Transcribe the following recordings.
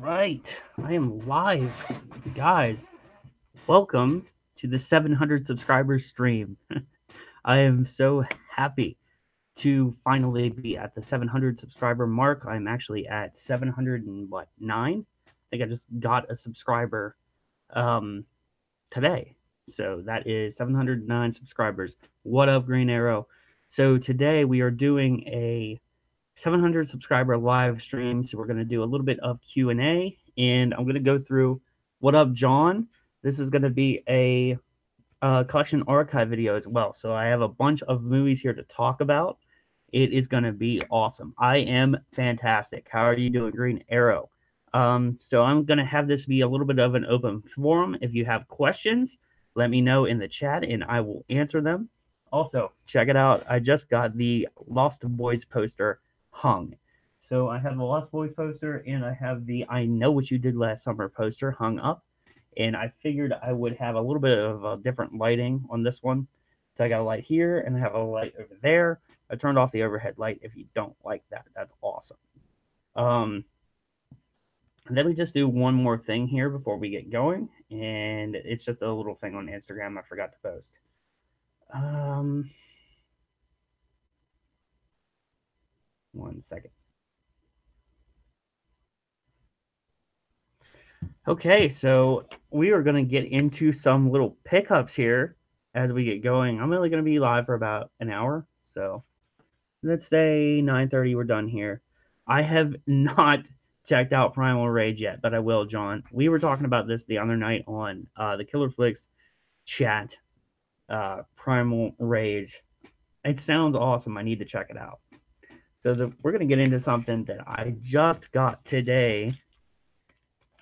right, I am live, guys. Welcome to the 700 subscribers stream. I am so happy to finally be at the 700 subscriber mark. I'm actually at 709. I think I just got a subscriber um, today. So that is 709 subscribers. What up, Green Arrow? So today we are doing a 700 subscriber live stream. So we're going to do a little bit of Q&A, and I'm going to go through what up, John. This is going to be a collection archive video as well. So I have a bunch of movies here to talk about. It is going to be awesome. I am fantastic. How are you doing, Green Arrow? So I'm going to have this be a little bit of an open forum. If you have questions, let me know in the chat and I will answer them. Also, check it out. I just got the Lost Boys poster hung. So I have the Lost Boys poster and I have the I Know What You Did Last Summer poster hung up. And I figured I would have a little bit of a different lighting on this one. So I got a light here and I have a light over there. I turned off the overhead light. If you don't like that, that's awesome. And then we just do one more thing here before we get going, and it's just a little thing on Instagram I forgot to post. One second. Okay, so we are going to get into some little pickups here as we get going. I'm only going to be live for about an hour, so let's say 9:30 we're done here. I have not checked out Primal Rage yet, but I will, John. We were talking about this the other night on the Killer Flicks chat. Primal Rage. It sounds awesome. I need to check it out. So we're going to get into something that I just got today.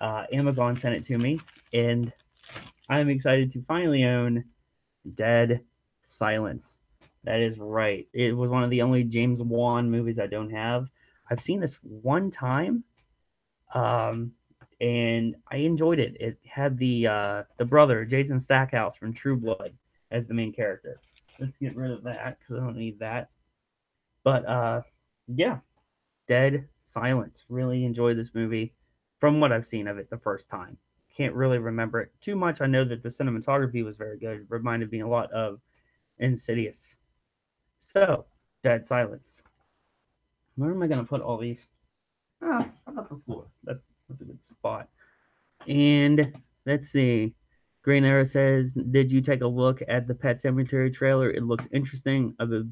Amazon sent it to me, and I'm excited to finally own Dead Silence. That is right. It was one of the only James Wan movies I don't have. I've seen this one time, and I enjoyed it. It had the brother, Jason Stackhouse from True Blood, as the main character. Let's get rid of that because I don't need that. But yeah, Dead Silence. Really enjoyed this movie from what I've seen of it the first time. Can't really remember it too much. I know that the cinematography was very good. It reminded me a lot of Insidious. So, Dead Silence. Where am I going to put all these? How about the floor? That's a good spot. And let's see. Green Arrow says, did you take a look at the Pet Cemetery trailer? It looks interesting. I'm a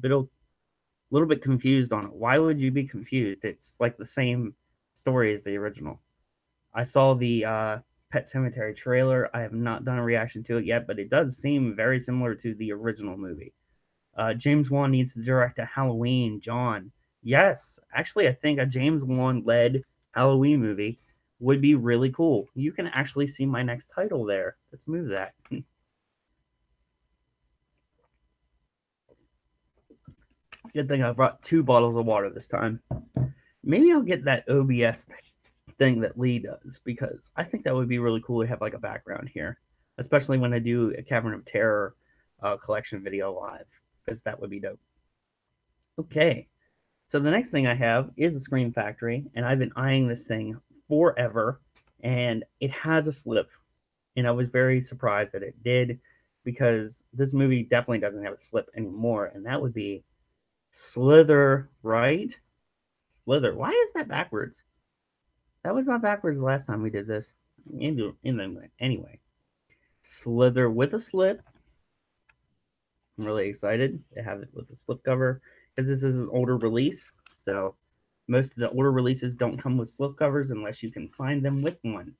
little bit confused on it. Why would you be confused? It's like the same story as the original. I saw the Pet Cemetery trailer. I have not done a reaction to it yet, but it does seem very similar to the original movie. James Wan needs to direct a Halloween, John. Yes, actually, I think a James Wan-led Halloween movie would be really cool. You can actually see my next title there. Let's move that. Good thing I brought 2 bottles of water this time. Maybe I'll get that OBS thing that Lee does, because I think that would be really cool to have like a background here, especially when I do a Cavern of Terror collection video live, because that would be dope. Okay, so the next thing I have is a Scream Factory, and I've been eyeing this thing forever, and it has a slip, and I was very surprised that it did, because this movie definitely doesn't have a slip anymore, and that would be Slither, right? Slither. Why is that backwards? That was not backwards the last time we did this. Anyway, Slither with a slip. I'm really excited to have it with the slipcover, because this is an older release, so most of the older releases don't come with slipcovers unless you can find them with one,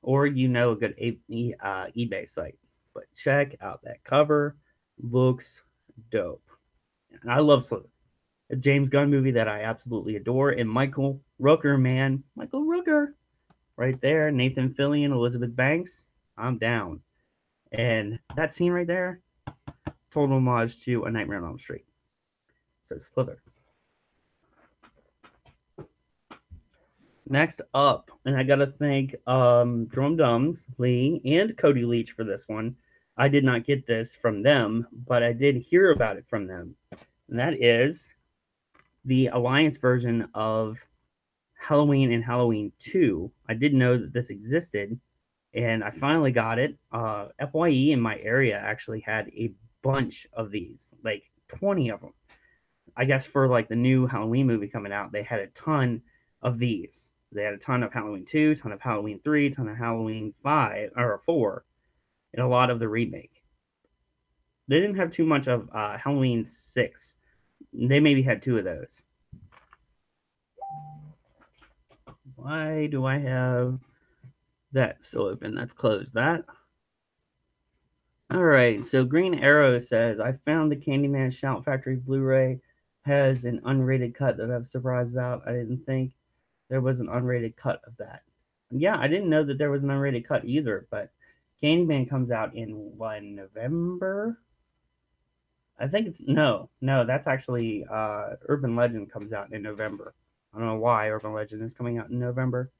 or you know a good eBay site. But check out that cover. Looks dope. And I love Slither. A James Gunn movie that I absolutely adore. And Michael Rooker, man. Michael Rooker. Right there. Nathan Fillion, Elizabeth Banks. I'm down. And that scene right there, total homage to A Nightmare on Elm Street. So Slither. Next up, and I gotta thank Drum Dums, Lee, and Cody Leach for this one. I did not get this from them, but I did hear about it from them. And that is the Alliance version of Halloween and Halloween 2. I didn't know that this existed, and I finally got it. FYE in my area actually had a bunch of these, like 20 of them. I guess for like the new Halloween movie coming out, they had a ton of these. They had a ton of Halloween 2, ton of Halloween 3, ton of Halloween 5 or 4, and a lot of the remake. They didn't have too much of Halloween 6. They maybe had 2 of those. Why do I have that still open? That's closed. That. All right. So Green Arrow says, I found the Candyman Shout Factory Blu-ray has an unrated cut that I'm surprised about. I didn't think there was an unrated cut of that. Yeah, I didn't know that there was an unrated cut either, but Candyman comes out in what, November? I think it's no, that's actually Urban Legend comes out in November. I don't know why Urban Legend is coming out in November.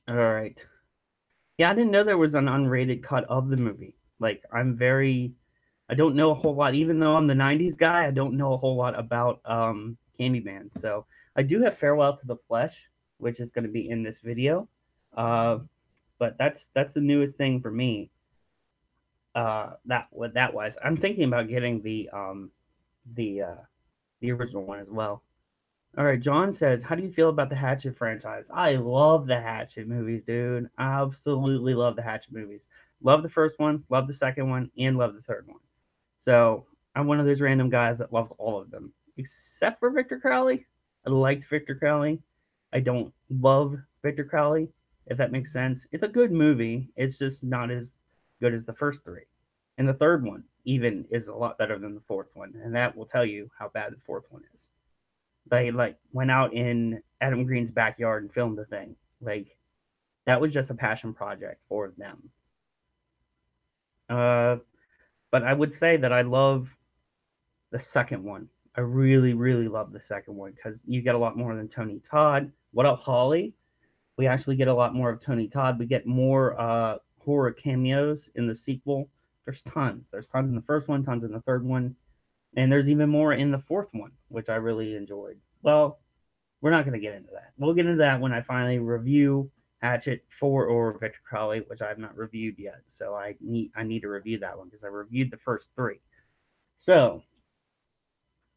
All right. Yeah, I didn't know there was an unrated cut of the movie. Like, I don't know a whole lot, even though I'm the 90s guy, I don't know a whole lot about Candyman. So I do have Farewell to the Flesh, which is going to be in this video. But that's the newest thing for me. That what that was. I'm thinking about getting the original one as well. All right, John says, how do you feel about the Hatchet franchise? I love the Hatchet movies, dude. I absolutely love the Hatchet movies. Love the first one, love the second one, and love the third one. So I'm one of those random guys that loves all of them, except for Victor Crowley. I liked Victor Crowley. I don't love Victor Crowley, if that makes sense. It's a good movie. It's just not as good as the first 3. And the third one even is a lot better than the fourth one, and that will tell you how bad the fourth one is. They like went out in Adam Green's backyard and filmed the thing. Like, that was just a passion project for them. But I would say that I love the second one. I really, really love the second one because you get a lot more than Tony Todd. What Up, Holly? We actually get a lot more of Tony Todd. We get more horror cameos in the sequel. There's tons. There's tons in the first one, tons in the third one. And there's even more in the fourth one, which I really enjoyed. Well, we're not going to get into that. We'll get into that when I finally review Hatchet 4 or Victor Crowley, which I have not reviewed yet. So I need to review that one because I reviewed the first 3. So,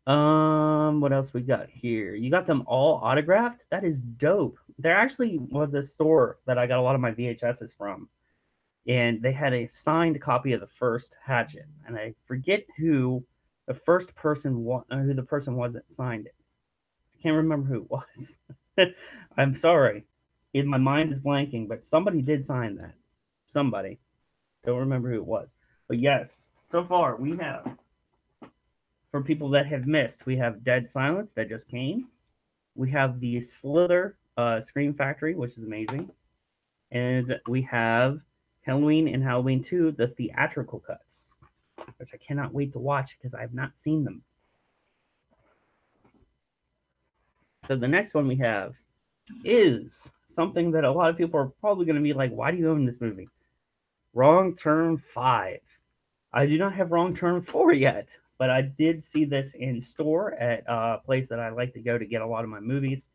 what else we got here? You got them all autographed? That is dope. There actually was a store that I got a lot of my VHSs from, and they had a signed copy of the first Hatchet, and I forget who the person was that signed it. I can't remember who it was. I'm sorry. My mind is blanking, but somebody did sign that. Somebody. Don't remember who it was. But yes, so far we have, for people that have missed, we have Dead Silence that just came. We have the Slither Scream Factory, which is amazing. And we have Halloween and Halloween 2, the theatrical cuts, which I cannot wait to watch because I have not seen them. So the next one we have is something that a lot of people are probably going to be like, why do you own this movie? Wrong Turn 5. I do not have Wrong Turn 4 yet, but I did see this in store at a place that I like to go to get a lot of my movies,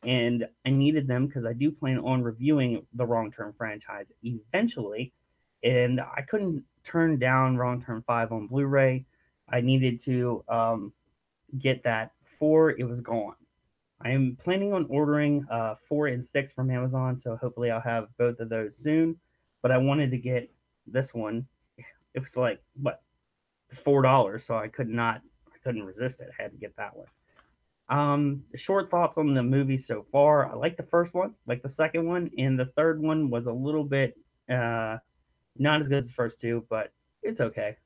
and I needed them because I do plan on reviewing the Wrong Turn franchise eventually, and I couldn't turn down Wrong Turn 5 on Blu-ray. I needed to get that before it was gone. I am planning on ordering 4 and 6 from Amazon, so hopefully I'll have both of those soon. But I wanted to get this one. It was like, what? It's $4, so I couldn't resist it. I had to get that one. Short thoughts on the movie so far. I like the first one, like the second one, and the third one was a little bit not as good as the first 2, but it's okay.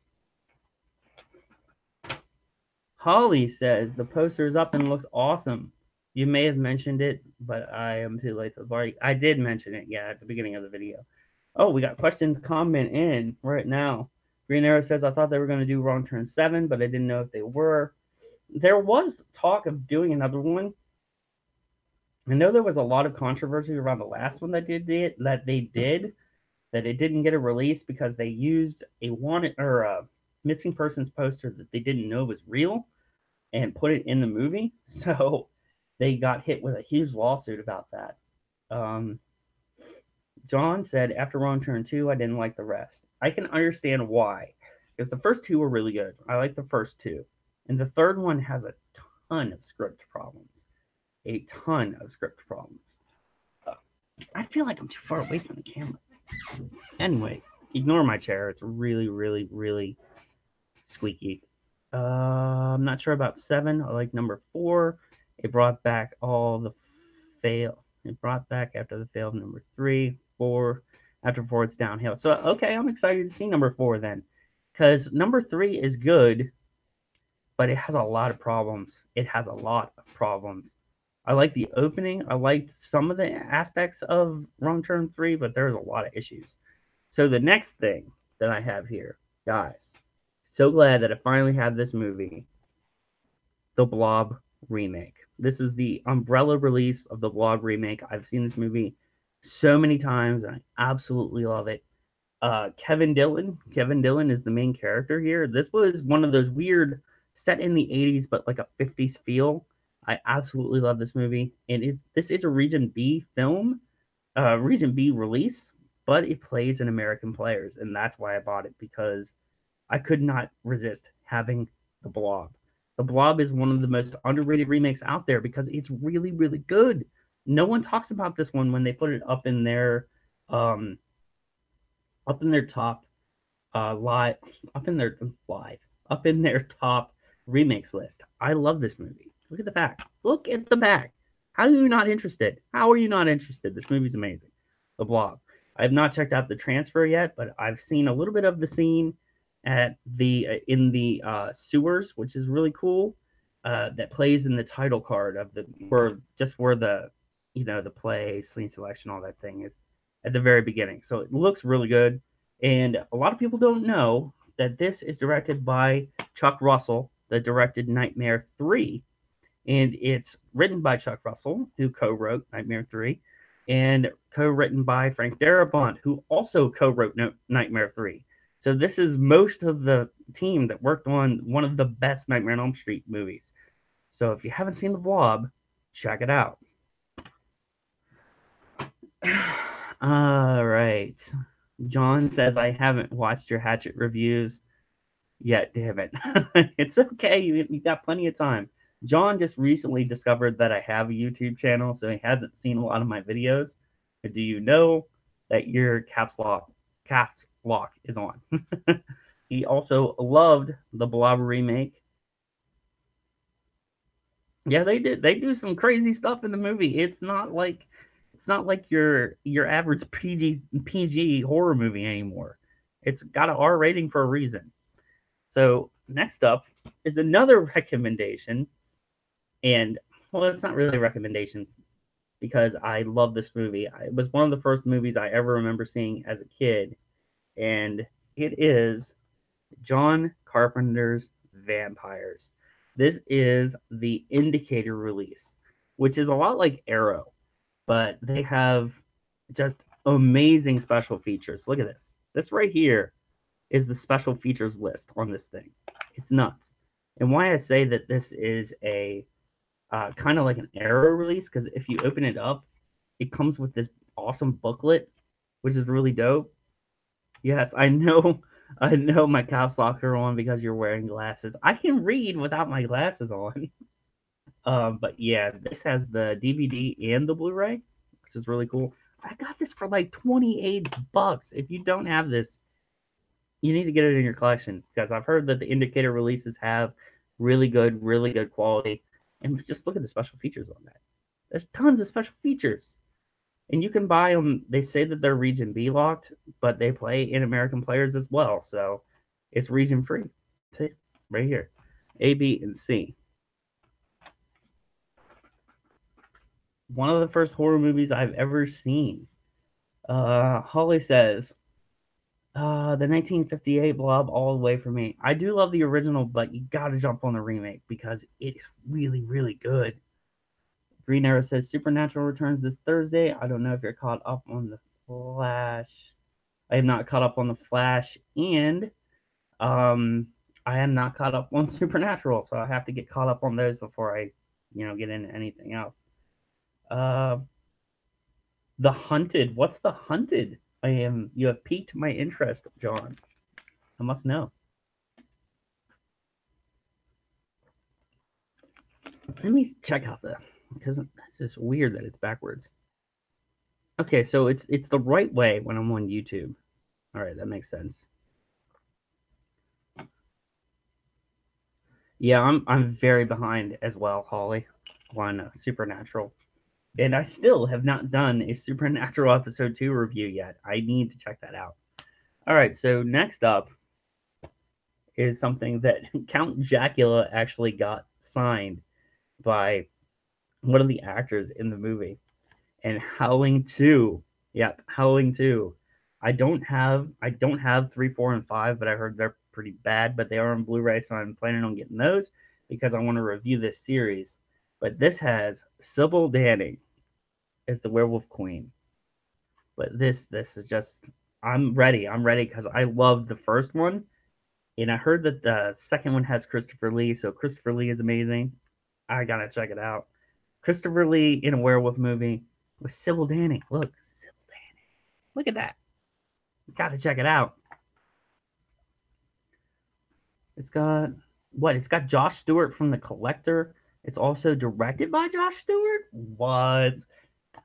Holly says the poster is up and looks awesome. You may have mentioned it, but I am too late to the party. I did mention it, yeah, at the beginning of the video. Oh, we got questions comment in right now. Green Arrow says, I thought they were going to do Wrong Turn 7, but I didn't know if they were. There was talk of doing another one. I know there was a lot of controversy around the last one that they did, that it didn't get a release because they used a wanted or a missing persons poster that they didn't know was real and put it in the movie. So they got hit with a huge lawsuit about that. Um, John said, after Wrong Turn 2, I didn't like the rest. I can understand why, because the first two were really good. I like the first two. And the third one has a ton of script problems. A ton of script problems. Uh, I feel like I'm too far away from the camera. Anyway, ignore my chair. It's really, really, really squeaky. I'm not sure about 7. I like number 4. It brought back all the fail. It brought back after the fail of number 3, 4. After 4, it's downhill. So, okay, I'm excited to see number 4 then. Because number 3 is good, but it has a lot of problems. It has a lot of problems. I like the opening. I liked some of the aspects of Wrong Turn 3, but there's a lot of issues. So the next thing that I have here, guys, so glad that I finally have this movie, The Blob remake. This is the umbrella release of the Blob remake. I've seen this movie so many times, and I absolutely love it. Kevin Dillon is the main character here. This was one of those weird set in the 80s, but like a 50s feel. I absolutely love this movie, and this is a Region B film, Region B release, but it plays in American players, and that's why I bought it, because I could not resist having The Blob. The Blob is one of the most underrated remakes out there because it's really, really good. No one talks about this one when they put it um, up in their top live, up in their top remakes list. I love this movie. Look at the back. Look at the back. How are you not interested? How are you not interested? This movie's amazing. The Blob. I have not checked out the transfer yet, but I've seen a little bit of the scene at the in the sewers, which is really cool. That plays in the title card of the where the the play, scene selection, all that thing is at the very beginning. So it looks really good. And a lot of people don't know that this is directed by Chuck Russell, that directed Nightmare 3. And it's written by Chuck Russell, who co-wrote Nightmare 3, and co-written by Frank Darabont, who also co-wrote Nightmare 3. So this is most of the team that worked on one of the best Nightmare on Elm Street movies. So if you haven't seen The Blob, check it out. All right. John says, I haven't watched your Hatchet reviews yet, damn it. It's okay. You got plenty of time. John just recently discovered that I have a YouTube channel, so he hasn't seen a lot of my videos. But do you know that your caps lock is on? He also loved the Blob remake. Yeah, they did. They do some crazy stuff in the movie. It's not like your average PG horror movie anymore. It's got an R rating for a reason. So next up is another recommendation, and well, it's not really a recommendation because I love this movie. It was one of the first movies I ever remember seeing as a kid, and it is John Carpenter's Vampires. This is the Indicator release, which is a lot like Arrow, but they have just amazing special features. Look at this. This right here is the special features list on this thing. It's nuts. And why I say that this is a kind of like an Arrow release, because if you open it up, it comes with this awesome booklet, which is really dope. Yes, I know. I know my caps lock are on because you're wearing glasses. I can read without my glasses on. But yeah, this has the DVD and the Blu-ray, which is really cool. I got this for like $28. If you don't have this, you need to get it in your collection, because I've heard that the Indicator releases have really good quality. And just look at the special features on that. There's tons of special features. And you can buy them. They say that they're Region B locked, but they play in American players as well. So it's region free. See, right here. A, B, and C. One of the first horror movies I've ever seen. Holly says, the 1958 Blob all the way for me. I do love the original, but you gotta jump on the remake because it is really good. Green Arrow says Supernatural returns this Thursday. I don't know if you're caught up on the Flash. I am not caught up on the Flash, and I am not caught up on Supernatural, so I have to get caught up on those before I get into anything else. Uh, The Hunted. What's The Hunted? You have piqued my interest, John. I must know. Let me check out because it's just weird that it's backwards. Okay, so it's the right way when I'm on YouTube. All right, that makes sense. Yeah, I'm very behind as well, Holly, on Supernatural, and I still have not done a Supernatural episode 2 review yet. I need to check that out. All right, so next up is something that Count Jacula actually got signed by one of the actors in the movie. And Howling 2. Yep, Howling 2. I don't have 3, 4, and 5, but I heard they're pretty bad, but they are on Blu-ray, so I'm planning on getting those because I want to review this series. But this has Sybil Danning as the Werewolf Queen. But this is just I'm ready. I'm ready because I loved the first one. And I heard that the second one has Christopher Lee, so Christopher Lee is amazing. I gotta check it out. Christopher Lee in a werewolf movie with Sybil Danning. Look, Sybil Danning. Look at that. You gotta check it out. It's got what? It's got Josh Stewart from The Collector. It's also directed by Josh Stewart. What?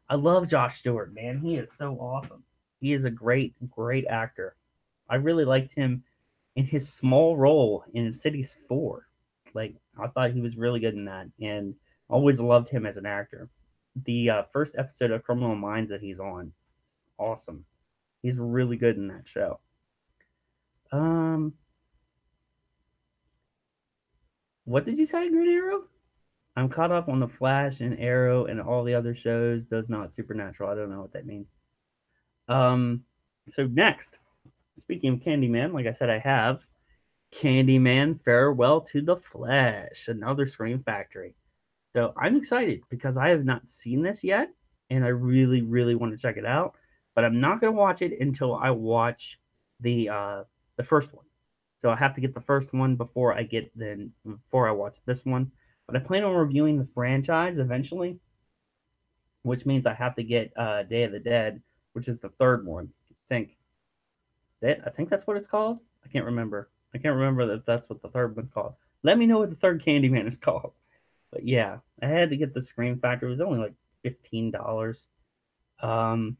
I love Josh Stewart, man. He is so awesome. He is a great, great actor. I really liked him in his small role in Cities 4. Like, I thought he was really good in that, and always loved him as an actor. The first episode of Criminal Minds that he's on, awesome. He's really good in that show. Um, what did you say, Green Arrow? I'm caught up on the Flash and Arrow and all the other shows. Does not Supernatural. I don't know what that means. Um, so next, speaking of Candyman, like I said, I have Candyman Farewell to the Flesh, another Scream Factory. So I'm excited because I have not seen this yet, and I really, really want to check it out. But I'm not going to watch it until I watch the first one. So I have to get the first one before I watch this one. But I plan on reviewing the franchise eventually, which means I have to get Day of the Dead, which is the third one. I think that's what it's called. I can't remember. I can't remember if that's what the third one's called. Let me know what the third Candyman is called. But yeah, I had to get the Scream Factor. It was only like $15. Um,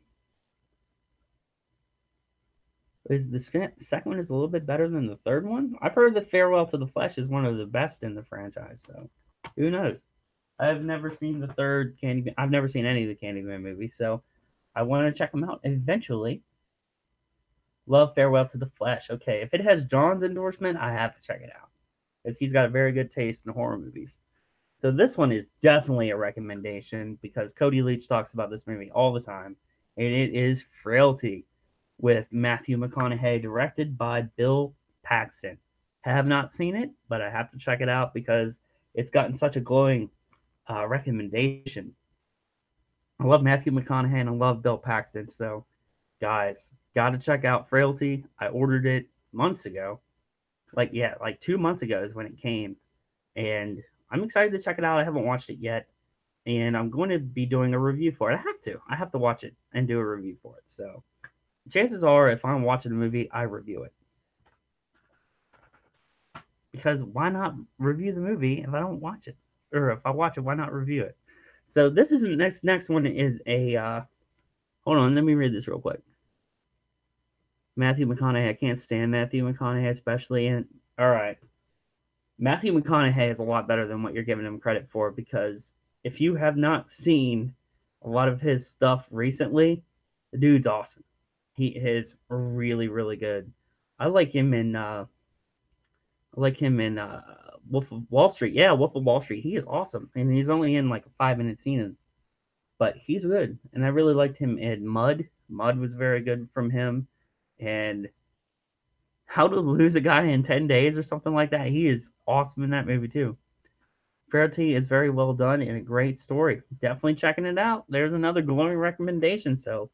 is the second one is a little bit better than the third one? I've heard that Farewell to the Flesh is one of the best in the franchise. So who knows? I've never seen the third Candyman. I've never seen any of the Candyman movies, so I want to check them out eventually. Love Farewell to the Flesh. Okay, if it has John's endorsement, I have to check it out because he's got a very good taste in horror movies. So this one is definitely a recommendation because Cody Leach talks about this movie all the time, and it is Frailty with Matthew McConaughey, directed by Bill Paxton. Have not seen it, but I have to check it out because it's gotten such a glowing recommendation. I love Matthew McConaughey and I love Bill Paxton, so guys, gotta check out Frailty. I ordered it months ago. Like 2 months ago is when it came, and I'm excited to check it out. I haven't watched it yet, and I'm going to be doing a review for it. I have to watch it and do a review for it. So chances are, if I'm watching a movie, I review it. Because why not review the movie if I don't watch it? Or if I watch it, why not review it? So this is the next one is a hold on, let me read this real quick. Matthew McConaughey, I can't stand Matthew McConaughey, especially in all right. Matthew McConaughey is a lot better than what you're giving him credit for because if you have not seen a lot of his stuff recently, the dude's awesome. He is really, really good. I like him in Wolf of Wall Street. Yeah, Wolf of Wall Street. He is awesome, and he's only in like a 5-minute scene, but he's good. And I really liked him in Mud. Mud was very good from him, and How to Lose a Guy in 10 Days or something like that. He is awesome in that movie too. Frailty is very well done and a great story. Definitely checking it out. There's another glowing recommendation. So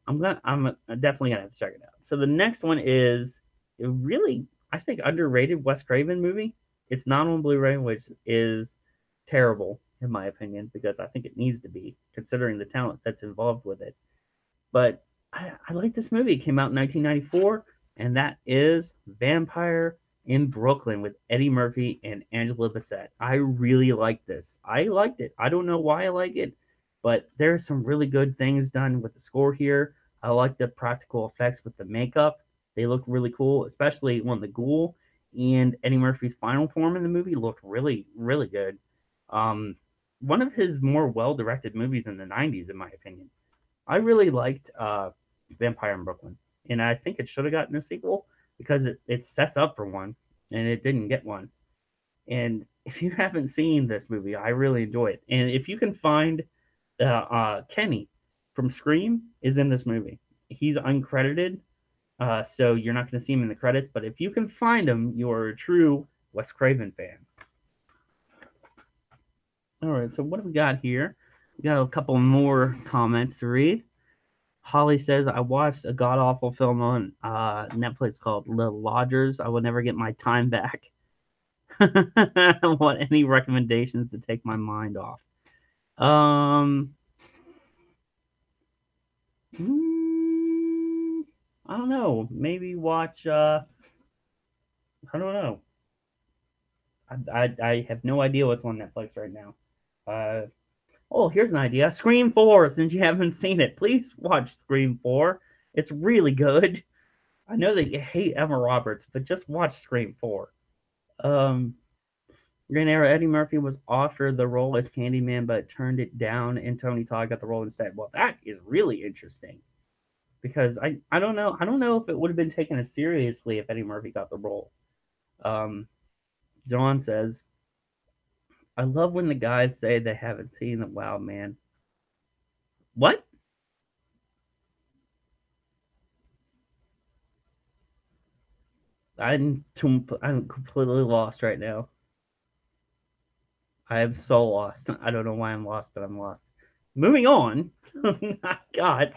I'm definitely gonna have to check it out. So the next one is a really, I think, underrated Wes Craven movie. It's not on Blu-ray, which is terrible, in my opinion, because I think it needs to be, considering the talent that's involved with it. But I like this movie. It came out in 1994, and that is Vampire in Brooklyn with Eddie Murphy and Angela Bassett. I really like this. I liked it. I don't know why I like it, but there's some really good things done with the score here. I like the practical effects with the makeup. They look really cool, especially when the ghoul and Eddie Murphy's final form in the movie looked really, really good. Um, One of his more well-directed movies in the 90s, in my opinion. I really liked Vampire in Brooklyn, and I think it should have gotten a sequel because it sets up for one, and it didn't get one. And if you haven't seen this movie, I really enjoy it. And if you can find Kenny from Scream is in this movie. He's uncredited, so you're not going to see him in the credits. But if you can find him, you're a true Wes Craven fan. All right, so what do we got here? We got a couple more comments to read. Holly says, I watched a god awful film on Netflix called The Lodgers. I will never get my time back. Want any recommendations to take my mind off? I don't know. Maybe watch. I don't know. I have no idea what's on Netflix right now. Oh, here's an idea. Scream 4, since you haven't seen it. Please watch Scream 4. It's really good. I know that you hate Emma Roberts, but just watch Scream 4. Um, Green Arrow, Eddie Murphy was offered the role as Candyman, but turned it down, and Tony Todd got the role instead. Well, that is really interesting because I don't know. I don't know if it would have been taken as seriously if Eddie Murphy got the role. Um, John says, I love when the guys say they haven't seen the Wow Man. What? I'm completely lost right now. I am so lost. I don't know why I'm lost, but I'm lost. Moving on. I got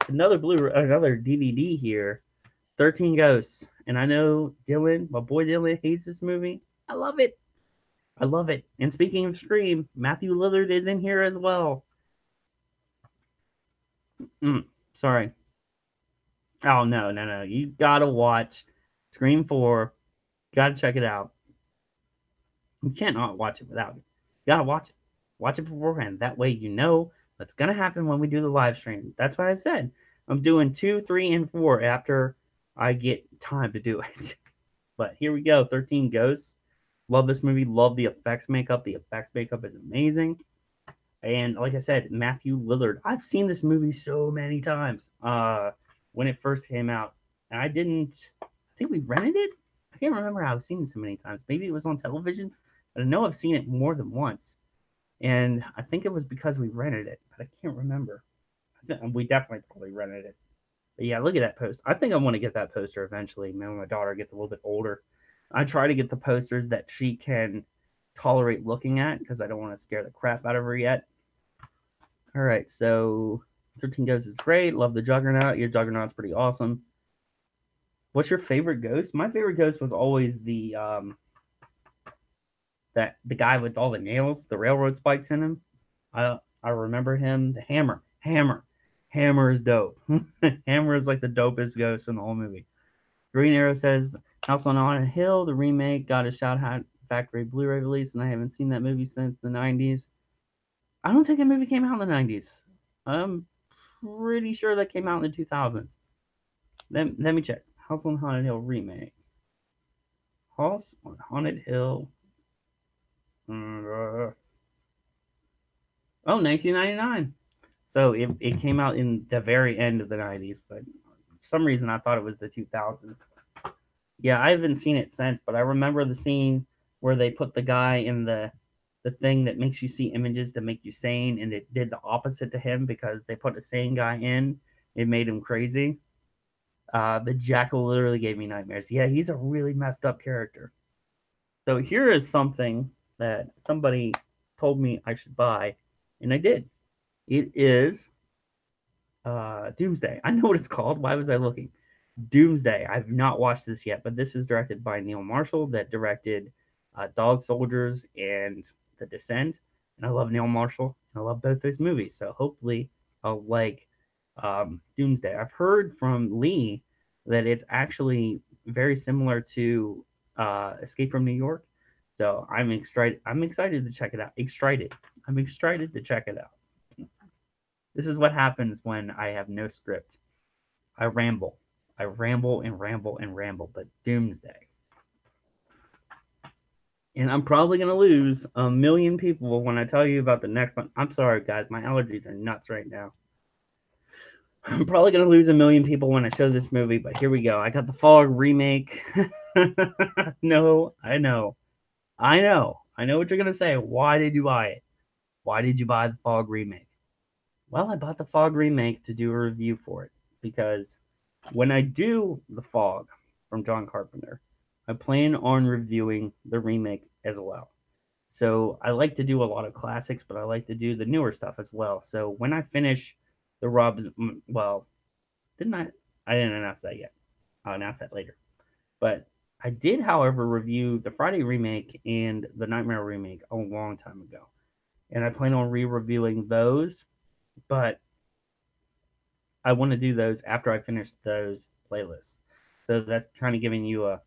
another DVD here. 13 Ghosts. And I know Dylan, my boy Dylan, hates this movie. I love it. I love it. And speaking of Scream, Matthew Lillard is in here as well. Sorry. Oh, no. You gotta watch Scream 4. Gotta check it out. You can't not watch it without it. You gotta watch it. Watch it beforehand. That way you know what's gonna happen when we do the live stream. That's what I said. I'm doing 2, 3, and 4 after I get time to do it. But here we go. 13 Ghosts. Love this movie. Love the effects makeup. The effects makeup is amazing. And like I said, Matthew Lillard. I've seen this movie so many times. When it first came out, and I think we rented it. I can't remember how I've seen it so many times. Maybe it was on television. But I know I've seen it more than once. And I think it was because we rented it, but I can't remember. We definitely probably rented it. But yeah, look at that post. I think I want to get that poster eventually, man, when my daughter gets a little bit older. I try to get the posters that she can tolerate looking at because I don't want to scare the crap out of her yet. All right, so 13 Ghosts is great. Love the Juggernaut. Your Juggernaut's pretty awesome. What's your favorite ghost? My favorite ghost was always the guy with all the nails, the railroad spikes in him. I remember him. The Hammer is dope. Hammer is like the dopest ghost in the whole movie. Green Arrow says House on Haunted Hill, the remake, got a Shout Out Factory Blu-ray release, and I haven't seen that movie since the 90s. I don't think that movie came out in the 90s. I'm pretty sure that came out in the 2000s. Let me check. House on Haunted Hill remake. House on Haunted Hill. 1999. So it came out in the very end of the 90s, but for some reason I thought it was the 2000s. Yeah, I haven't seen it since, but I remember the scene where they put the guy in the thing that makes you see images to make you sane, and it did the opposite to him because they put a sane guy in. It made him crazy. The Jackal literally gave me nightmares. Yeah, he's a really messed up character. So here is something that somebody told me I should buy, and I did. It is Doomsday. I know what it's called. Why was I looking? Doomsday. I've not watched this yet, but this is directed by Neil Marshall that directed Dog Soldiers and The Descent, and I love Neil Marshall, and I love both those movies. So hopefully I'll like Doomsday. I've heard from Lee that it's actually very similar to Escape from New York. So I'm excited. I'm excited to check it out. Excited. I'm excited to check it out. This is what happens when I have no script. I ramble. I ramble and ramble and ramble. But Doomsday. And I'm probably going to lose a million people when I tell you about the next one. I'm sorry, guys. My allergies are nuts right now. I'm probably going to lose a million people when I show this movie, but here we go. I got the Fog remake. No, I know. I know. I know what you're going to say. Why did you buy it? Why did you buy the Fog remake? Well, I bought the Fog remake to do a review for it because when I do the Fog from John Carpenter, I plan on reviewing the remake as well. So I like to do a lot of classics, but I like to do the newer stuff as well. So when I finish the Rob's, well, didn't I? I didn't announce that yet. I'll announce that later. But I did, however, review the Friday remake and the Nightmare remake a long time ago. And I plan on re-reviewing those, but I want to do those after I finish those playlists. So that's kind of giving you a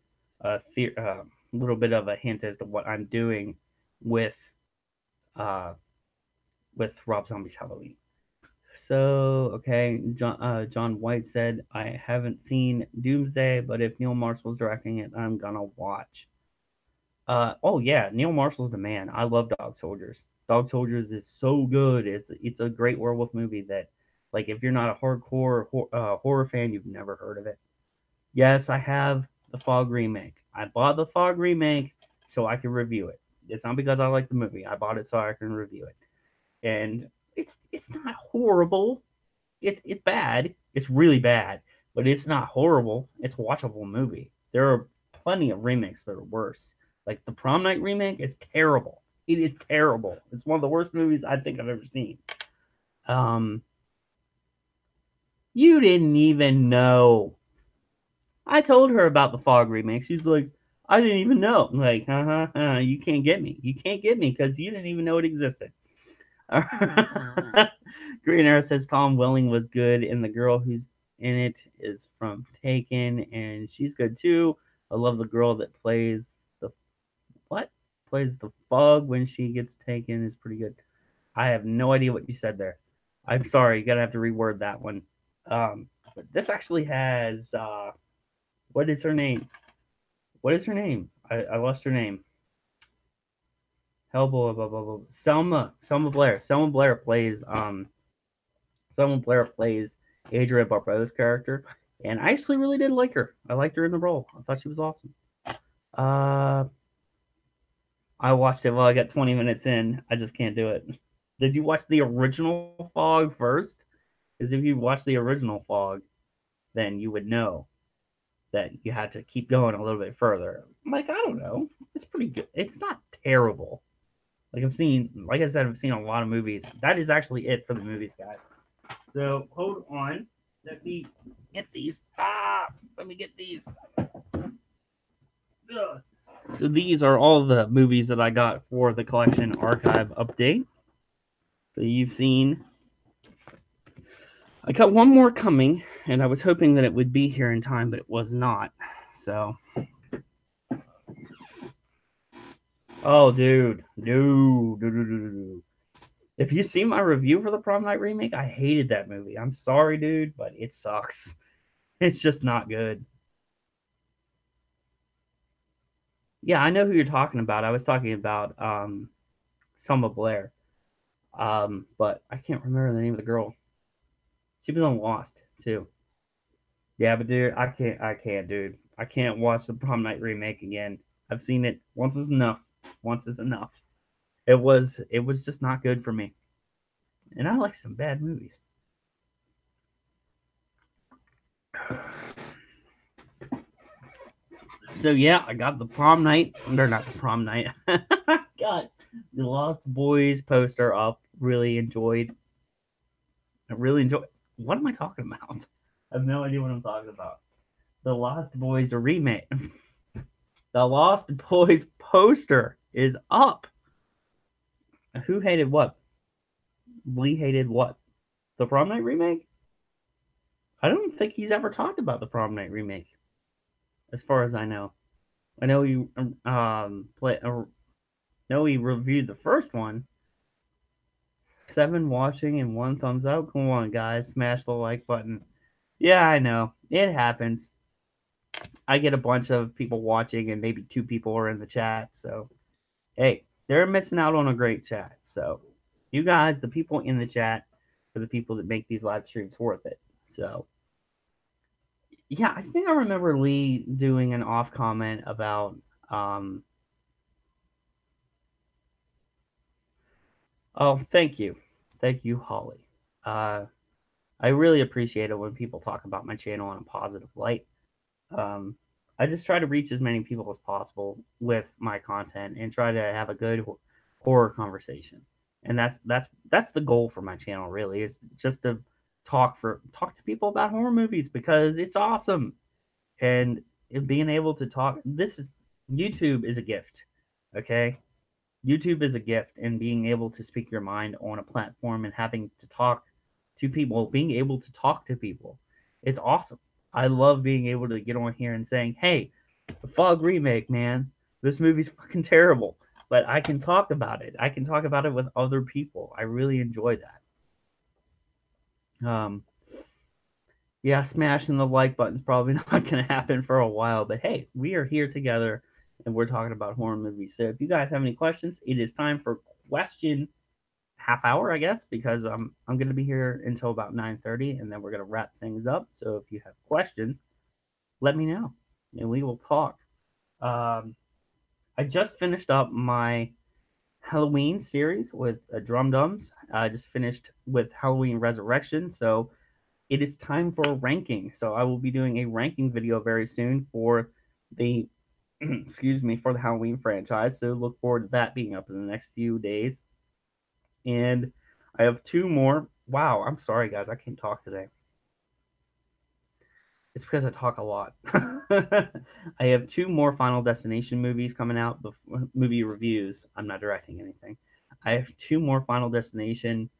little bit of a hint as to what I'm doing with uh, Rob Zombie's Halloween. So, okay, John White said, I haven't seen Doomsday, but if Neil Marshall's directing it, I'm gonna watch. Oh yeah, Neil Marshall's the man. I love Dog Soldiers. Dog Soldiers is so good. It's a great werewolf movie that, like, if you're not a hardcore horror fan, you've never heard of it. Yes, I have the Fog remake. I bought the Fog remake so I can review it. It's not because I like the movie. I bought it so I can review it. And it's not horrible. It's bad. It's really bad, but it's not horrible. It's a watchable movie. There are plenty of remakes that are worse. Like the Prom Night remake is terrible. It is terrible. It's one of the worst movies I think I've ever seen. You didn't even know. I told her about the Fog remake. She's like, I didn't even know. I'm like, you can't get me. You can't get me because you didn't even know it existed. Green Arrow says Tom Welling was good, and the girl who's in it is from Taken, and she's good too. I love the girl that plays the what? Plays the fog when she gets taken is pretty good. I have no idea what you said there. I'm sorry, you're gonna have to reword that one. But this actually has what is her name? What is her name? I lost her name. Hellboy, blah, blah, blah. Selma Blair. Selma Blair plays Adria Barbeau's character, and I actually really did like her. I liked her in the role. I thought she was awesome. I watched it while I got 20 minutes in. I just can't do it. Did you watch the original Fog first? Because if you watch the original Fog, then you would know that you had to keep going a little bit further. Like, I don't know. It's pretty good. It's not terrible. Like I said, I've seen a lot of movies. That is actually it for the movies, guys. So hold on. Let me get these. Let me get these. Ugh. So these are all the movies that I got for the collection archive update. So you've seen. I got one more coming, and I was hoping that it would be here in time, but it was not. So. Oh, dude. No. If you see my review for the Prom Night remake, I hated that movie. I'm sorry, dude, but it sucks. It's just not good. Yeah, I know who you're talking about. I was talking about Selma Blair. But I can't remember the name of the girl. She was on Lost, too. Yeah, but dude, I can't, dude. I can't watch the Prom Night remake again. I've seen it. Once is enough. Once is enough. It was just not good for me. And I like some bad movies. So yeah, I got the Prom Night. Or not the Prom Night. Got the Lost Boys poster up. Really enjoyed. What am I talking about? I have no idea what I'm talking about. The Lost Boys remake. The Lost Boys poster is up. Who hated what? Lee hated what? The Prom Night remake? I don't think he's ever talked about the Prom Night remake, as far as I know. I know he know he reviewed the first one. 7 watching and 1 thumbs up. Come on, guys, smash the like button. Yeah, I know it happens. I get a bunch of people watching, and maybe 2 people are in the chat. So hey, they're missing out on a great chat. So you guys, the people in the chat, are the people that make these live streams worth it. So yeah, I think I remember Lee doing an off comment about um oh, thank you, Holly. uh I really appreciate it when people talk about my channel in a positive light. um I just try to reach as many people as possible with my content and try to have a good horror conversation. And that's the goal for my channel, really, is just to talk to people about horror movies because it's awesome. And being able to talk, this is YouTube is a gift. Okay, YouTube is a gift, and being able to speak your mind on a platform and having to talk to people, being able to talk to people, it's awesome. I love being able to get on here and saying, "Hey, the Fog remake, man, this movie's fucking terrible," but I can talk about it. I can talk about it with other people. I really enjoy that. Yeah, smashing the like button's probably not going to happen for a while, but hey, we are here together and we're talking about horror movies. So if you guys have any questions, it is time for question half hour, I guess, because I'm going to be here until about 9:30, and then we're going to wrap things up. So if you have questions, let me know and we will talk. Um, I just finished up my Halloween series with Drum Dums. I just finished with Halloween Resurrection, so it is time for a ranking. So I will be doing a ranking video very soon for the excuse me, for the Halloween franchise. So look forward to that being up in the next few days. And I have 2 more. Wow, I'm sorry guys, I can't talk today. It's because I talk a lot. I have 2 more Final Destination movies coming out, movie reviews. I'm not directing anything. I have 2 more Final Destination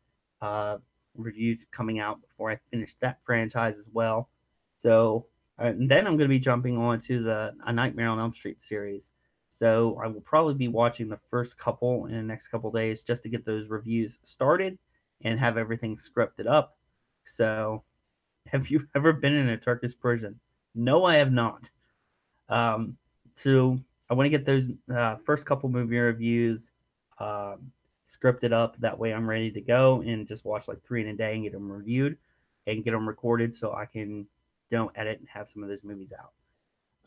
uh, reviews coming out before I finish that franchise as well. So, and then I'm going to be jumping on to the A Nightmare on Elm Street series. So I will probably be watching the first couple in the next couple days just to get those reviews started and have everything scripted up. So have you ever been in a Turkish prison? No, I have not. Um, so I want to get those first couple movie reviews um, scripted up. That way I'm ready to go and just watch like 3 in a day and get them reviewed and get them recorded so I can edit and have some of those movies out.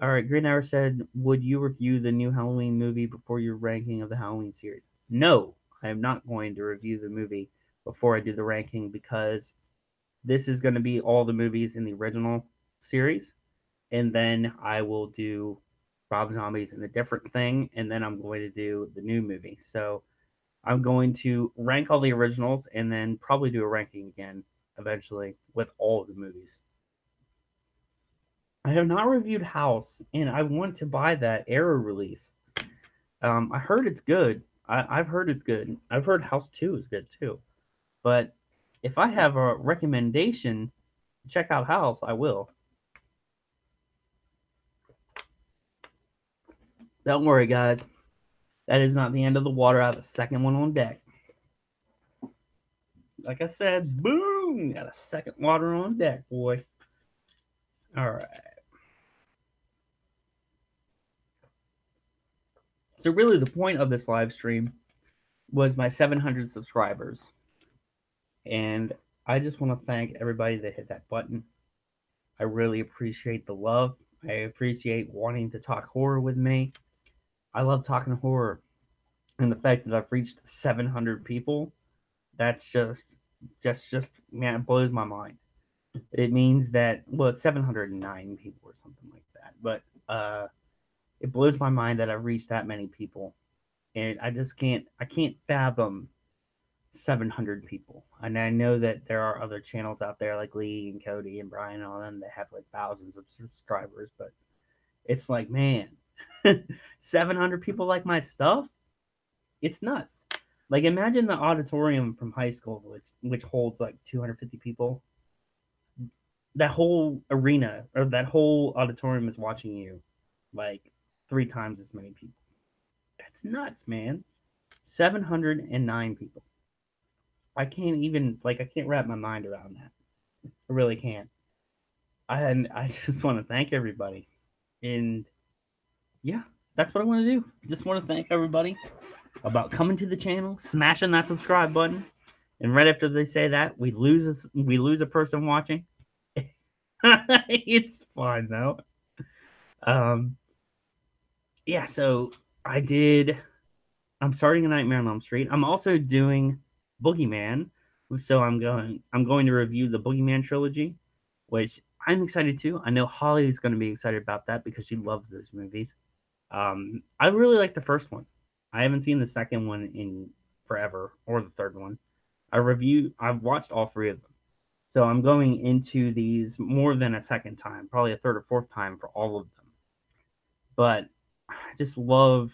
All right, Green Hour said, would you review the new Halloween movie before your ranking of the Halloween series? No, I am not going to review the movie before I do the ranking because this is going to be all the movies in the original series, and then I will do Rob Zombies and a different thing, and then I'm going to do the new movie. So I'm going to rank all the originals and then probably do a ranking again eventually with all of the movies. I have not reviewed House, and I want to buy that Arrow release. I heard it's good. I've heard it's good. I've heard House 2 is good too. But if I have a recommendation, check out House, I will. Don't worry, guys. That is not the end of the water. I have a second one on deck. Like I said, boom! Got a second water on deck, boy. All right. So really, the point of this live stream was my 700 subscribers, and I just want to thank everybody that hit that button. I really appreciate the love. I appreciate wanting to talk horror with me. I love talking horror, and the fact that I've reached 700 people, that's just man, it blows my mind. It means that, well, it's 709 people or something like that, but it blows my mind that I've reached that many people, and I can't fathom 700 people. And I know that there are other channels out there like Lee and Cody and Brian and all them that have like thousands of subscribers, but it's like, man, 700 people like my stuff. It's nuts. Like, imagine the auditorium from high school, which holds like 250 people. That whole arena or that whole auditorium is watching you, like 3 times as many people. That's nuts, man. 709 people. I can't wrap my mind around that. I really can't. I just want to thank everybody, and yeah, that's what I want to do. Just want to thank everybody about coming to the channel, smashing that subscribe button, and right after they say that, we lose a person watching. It's fine though. Um, yeah. So I did. I'm starting a Nightmare on Elm Street. I'm also doing Boogeyman. So I'm going to review the Boogeyman trilogy, which I'm excited to. I know Holly's going to be excited about that because she loves those movies. I really like the first one. I haven't seen the second one in forever, or the third one. I've watched all three of them. So I'm going into these more than a second time, probably a third or fourth time for all of them. But I just love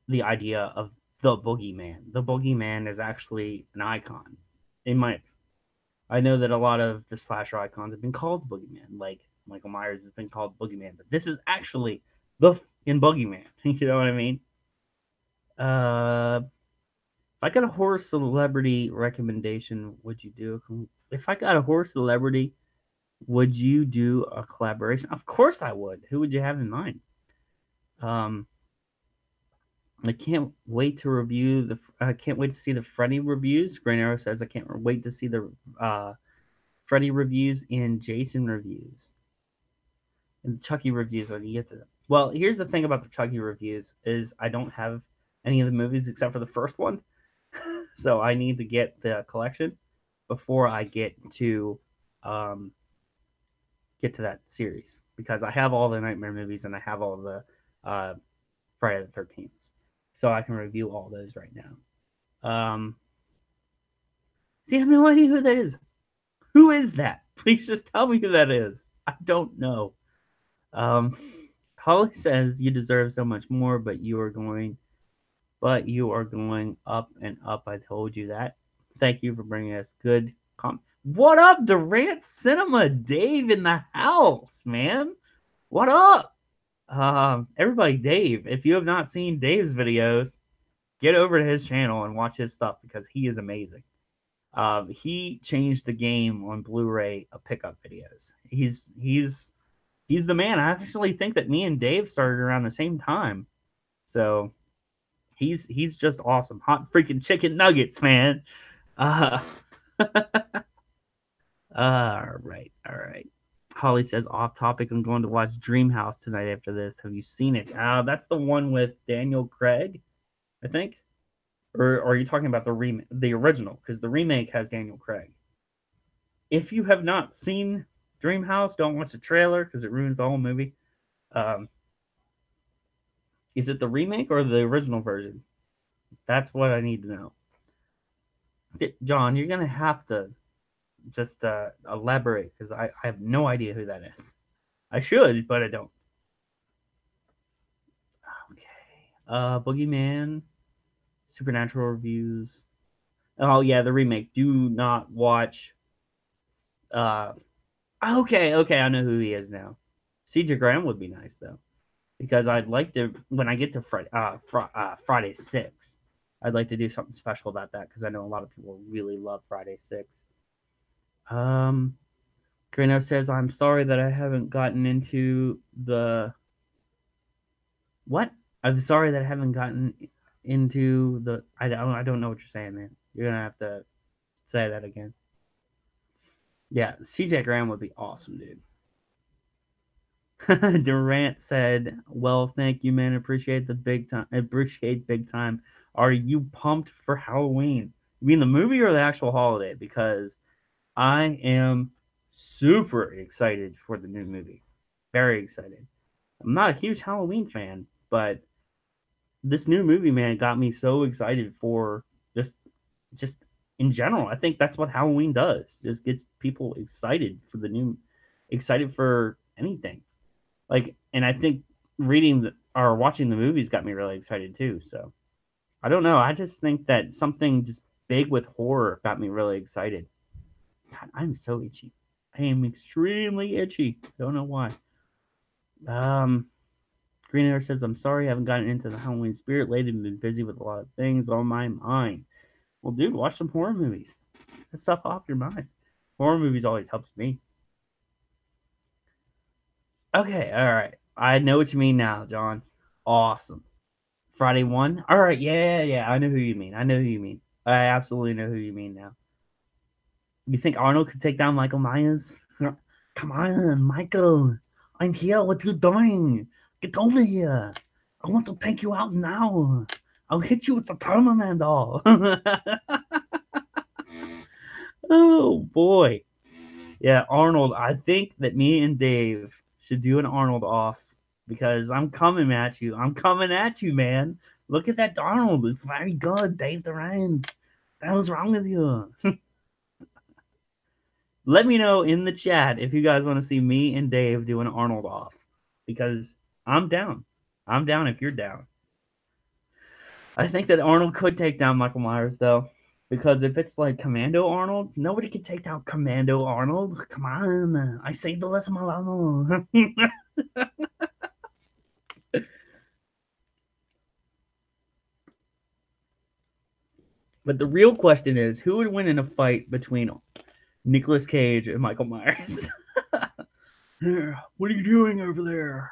the idea of the boogeyman. The boogeyman is actually an icon. In my, I know that a lot of the slasher icons have been called boogeyman, like Michael Myers has been called boogeyman, but this is actually the fucking boogeyman. You know what I mean? If I got a horror celebrity recommendation, would you do? If I got a horror celebrity, would you do a collaboration? Of course I would. Who would you have in mind? Um, I can't wait to review the. I can't wait to see the Freddy reviews. Green Arrow says I can't wait to see the Freddy reviews and Jason reviews and Chucky reviews when you get to them. Well, here's the thing about the Chucky reviews is I don't have any of the movies except for the first one, so I need to get the collection before I um, get to that series because I have all the Nightmare movies and I have all the uh, Friday the 13th, so I can review all those right now. See, I have no idea who that is. Who is that? Please just tell me who that is. I don't know. Um, Holly says you deserve so much more, but you are going up and up. I told you that. Thank you for bringing us good. What up, Durant Cinema? Dave in the house, man. What up? Everybody, Dave. If you have not seen Dave's videos, get over to his channel and watch his stuff because he is amazing. He changed the game on Blu-ray of pickup videos. He's the man. I actually think that me and Dave started around the same time. So he's just awesome. Hot freaking chicken nuggets, man. Uh, all right. Holly says off topic. I'm going to watch Dreamhouse tonight after this. Have you seen it? That's the one with Daniel Craig, I think. Or are you talking about the original? Because the remake has Daniel Craig. If you have not seen Dreamhouse, don't watch the trailer because it ruins the whole movie. Um, is it the remake or the original version? That's what I need to know. John, you're gonna have to just elaborate because I have no idea who that is. I should, but I don't. Okay. Boogeyman, Supernatural reviews. Oh yeah, the remake. Do not watch. Uh, okay, I know who he is now. CJ Graham would be nice though, because I'd like to when I get to Friday 6. I'd like to do something special about that because I know a lot of people really love Friday 6. Grano says I'm sorry that I haven't gotten into the what? I'm sorry that I haven't gotten into the. I don't know what you're saying, man. You're gonna have to say that again. Yeah, CJ Graham would be awesome, dude. Durant said, "Well, thank you, man. Appreciate the big time. Appreciate big time. Are you pumped for Halloween? You mean the movie or the actual holiday? Because I am super excited for the new movie. Very excited. I'm not a huge Halloween fan, but this new movie, man, got me so excited for just in general. I think that's what Halloween does. Just gets people excited for excited for anything. Like, and I think reading or watching the movies got me really excited too. So I don't know. I just think that something just big with horror got me really excited. God, I'm so itchy. I am extremely itchy. Don't know why. Um, Green Air says, I'm sorry I haven't gotten into the Halloween spirit lately. I've been busy with a lot of things on my mind. Well, dude, watch some horror movies. Get stuff off your mind. Horror movies always helps me. Okay, all right. I know what you mean now, John. Awesome. Friday 1? All right, yeah. I know who you mean. I absolutely know who you mean now. You think Arnold could take down Michael Myers? Come on, Michael. I'm here. What you doing? Get over here. I want to take you out now. I'll hit you with the Permaman doll. Oh, boy. Yeah, Arnold. I think that me and Dave should do an Arnold off because I'm coming at you. I'm coming at you, man. Look at that Arnold. It's very good, Dave Durant. What was wrong with you? Let me know in the chat if you guys want to see me and Dave do an Arnold off because I'm down. I'm down if you're down. I think that Arnold could take down Michael Myers though, because if it's like Commando Arnold, nobody can take down Commando Arnold. Come on, I saved the lesson Milano. But the real question is, who would win in a fight between Nicolas Cage and Michael Myers? What are you doing over there?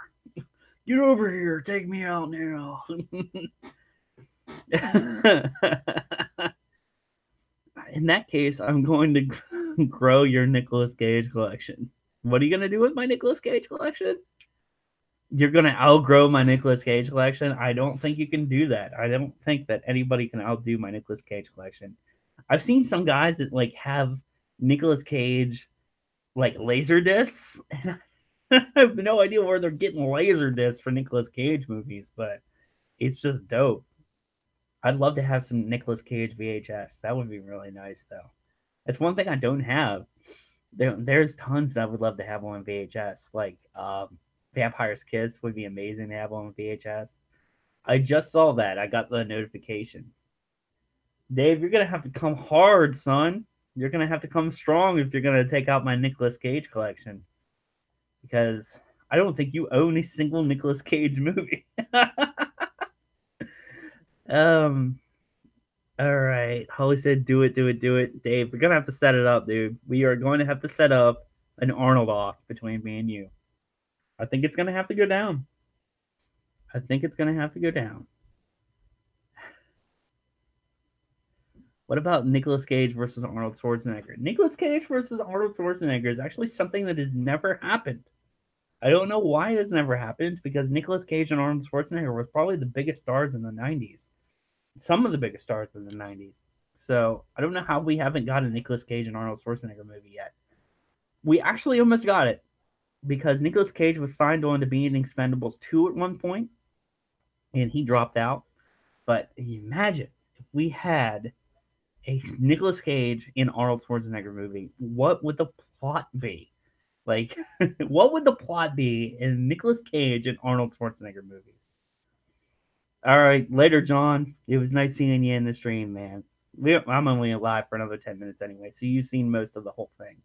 Get over here. Take me out now. In that case, I'm going to grow your Nicolas Cage collection. What are you going to do with my Nicolas Cage collection? You're going to outgrow my Nicolas Cage collection? I don't think you can do that. I don't think that anybody can outdo my Nicolas Cage collection. I've seen some guys that like have Nicolas Cage like laser discs. I have no idea where they're getting laser discs for Nicolas Cage movies, but it's just dope. I'd love to have some Nicolas Cage VHS. That would be really nice, though. It's one thing I don't have. There's tons that I would love to have on VHS. Like Vampire's Kiss would be amazing to have on VHS. I just saw that. I got the notification. Dave, you're gonna have to come hard, son. You're gonna have to come strong if you're gonna take out my Nicolas Cage collection. Because I don't think you own a single Nicolas Cage movie. um All right. Holly said, do it, do it, do it. Dave, we're going to have to set it up, dude. We are going to have to set up an Arnold off between me and you. I think it's going to have to go down. I think it's going to have to go down. What about Nicolas Cage versus Arnold Schwarzenegger? Nicolas Cage versus Arnold Schwarzenegger is actually something that has never happened. I don't know why it has never happened because Nicolas Cage and Arnold Schwarzenegger were probably the biggest stars in the 90s. Some of the biggest stars in the 90s. So I don't know how we haven't got a Nicolas Cage and Arnold Schwarzenegger movie yet. We actually almost got it because Nicolas Cage was signed on to be in Expendables 2 at one point, and he dropped out. But imagine if we had a Nicolas Cage and Arnold Schwarzenegger movie. What would the plot be? Like, what would the plot be in Nicolas Cage and Arnold Schwarzenegger movies? All right, later, John. It was nice seeing you in the stream, man. I'm only alive for another 10 minutes anyway, so you've seen most of the whole thing.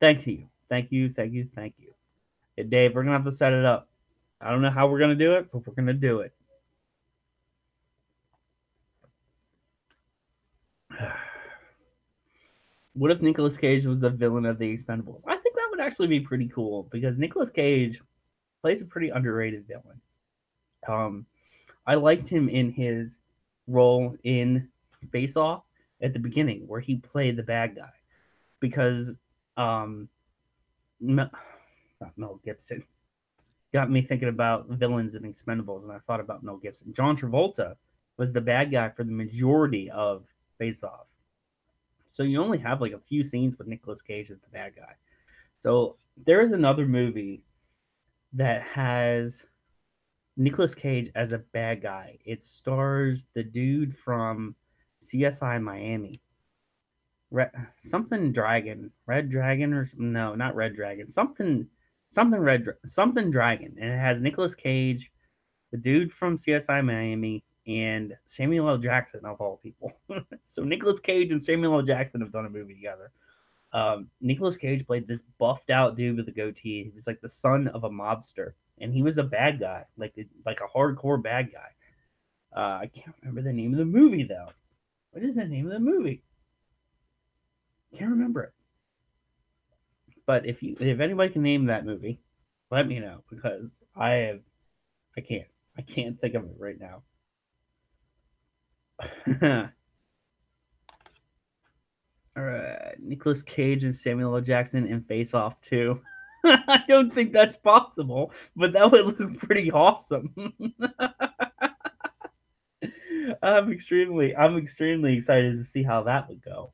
Thank you. Hey, Dave, we're going to have to set it up. I don't know how we're going to do it, but we're going to do it. What if Nicolas Cage was the villain of the Expendables? I think that would actually be pretty cool because Nicolas Cage plays a pretty underrated villain. I liked him in his role in Face Off at the beginning, where he played the bad guy, because Mel Gibson got me thinking about villains in Expendables, and I thought about Mel Gibson. John Travolta was the bad guy for the majority of Face Off, so you only have like a few scenes with Nicolas Cage as the bad guy. So there is another movie that has Nicolas Cage as a bad guy. It stars the dude from CSI Miami. Something Dragon. Red Dragon or no, not Red Dragon. Something Dragon. And it has Nicolas Cage, the dude from CSI Miami, and Samuel L. Jackson of all people. So Nicolas Cage and Samuel L. Jackson have done a movie together. Nicolas Cage played this buffed out dude with a goatee. He was like the son of a mobster, and he was a bad guy, like a hardcore bad guy. I can't remember the name of the movie though. What is the name of the movie? Can't remember it. But if anybody can name that movie, let me know because I can't think of it right now. All right, Nicolas Cage and Samuel L. Jackson in Face Off 2. I don't think that's possible, but that would look pretty awesome. I'm extremely excited to see how that would go.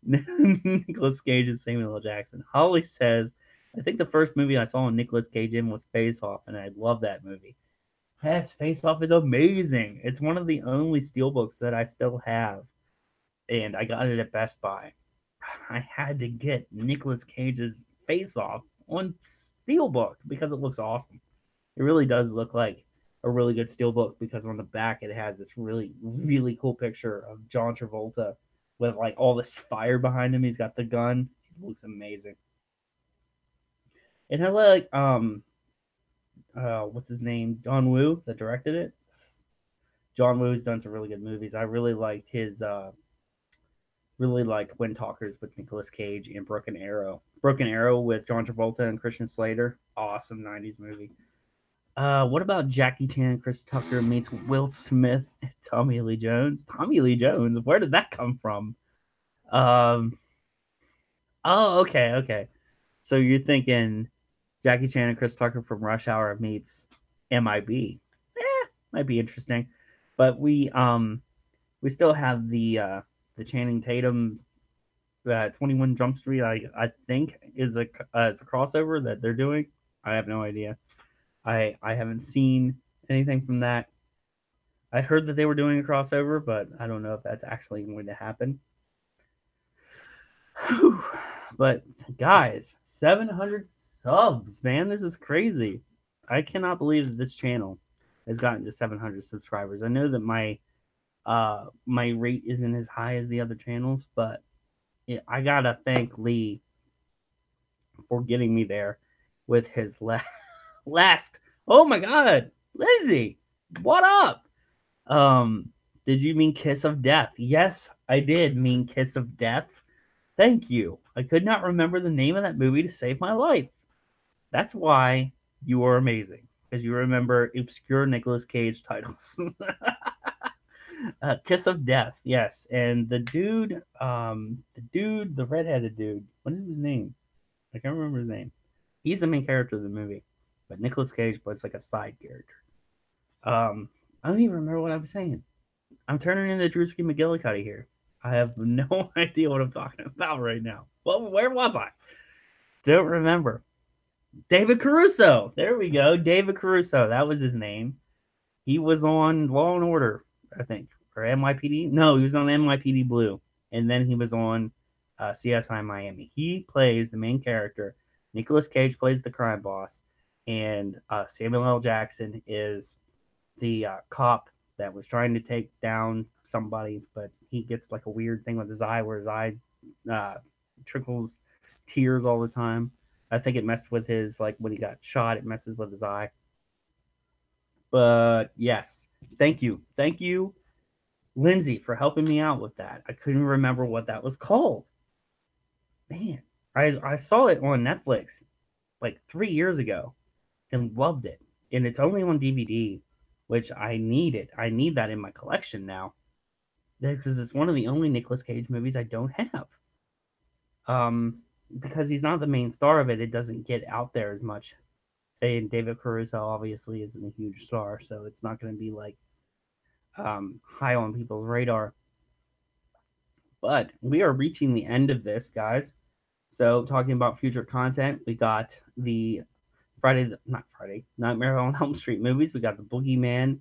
Nicolas Cage and Samuel L. Jackson. Holly says, I think the first movie I saw Nicolas Cage in was Face Off, and I love that movie. Yes, Face Off is amazing. It's one of the only steelbooks that I still have, and I got it at Best Buy. I had to get Nicolas Cage's Face Off on steelbook because it looks awesome. It really does look like a really good steelbook because on the back it has this really cool picture of John Travolta with like all this fire behind him. He's got the gun. It looks amazing. It had like what's his name? John Woo that directed it. John Woo's done some really good movies. I really liked Wind Talkers with Nicolas Cage and Broken Arrow. Broken Arrow with John Travolta and Christian Slater. Awesome 90s movie. What about Jackie Chan, Chris Tucker meets Will Smith, Tommy Lee Jones? Tommy Lee Jones, where did that come from? Um, oh, okay. So you're thinking Jackie Chan and Chris Tucker from Rush Hour meets MIB? Might be interesting, but we still have the Channing Tatum 21 Jump Street. I think is a crossover that they're doing. I have no idea. I haven't seen anything from that. I heard that they were doing a crossover, but I don't know if that's actually going to happen. Whew. But guys, 700 subs, man, this is crazy. I cannot believe that this channel has gotten to 700 subscribers. I know that my rate isn't as high as the other channels, but I gotta thank Lee for getting me there with his last. Oh my God, Lizzie, what up? Did you mean Kiss of Death? Yes, I did mean Kiss of Death. Thank you. I could not remember the name of that movie to save my life. That's why you are amazing, because you remember obscure Nicolas Cage titles. Kiss of Death, yes. And the redheaded dude, what is his name? I can't remember his name. He's the main character of the movie, but Nicolas Cage plays like a side character. I don't even remember what I was saying. I'm turning into Drewski McGillicuddy here. I have no idea what I'm talking about right now. Well, where was I? Don't remember. David Caruso. There we go. David Caruso. That was his name. He was on Law and Order, I think, or NYPD. No, he was on NYPD Blue, and then he was on CSI Miami. He plays the main character. Nicolas Cage plays the crime boss, and Samuel L. Jackson is the cop that was trying to take down somebody, but he gets like a weird thing with his eye where his eye trickles tears all the time. I think it messed with his, like when he got shot, it messes with his eye. But yes, thank you, Lindsay, for helping me out with that. I couldn't remember what that was called. Man, I saw it on Netflix like 3 years ago and loved it, and it's only on DVD, which I need it. I need that in my collection now because it's one of the only Nicolas Cage movies I don't have. Because he's not the main star of it, it doesn't get out there as much. And David Caruso obviously isn't a huge star, so it's not going to be like high on people's radar. But we are reaching the end of this, guys. So talking about future content, we got the Nightmare on Elm Street movies. We got the Boogeyman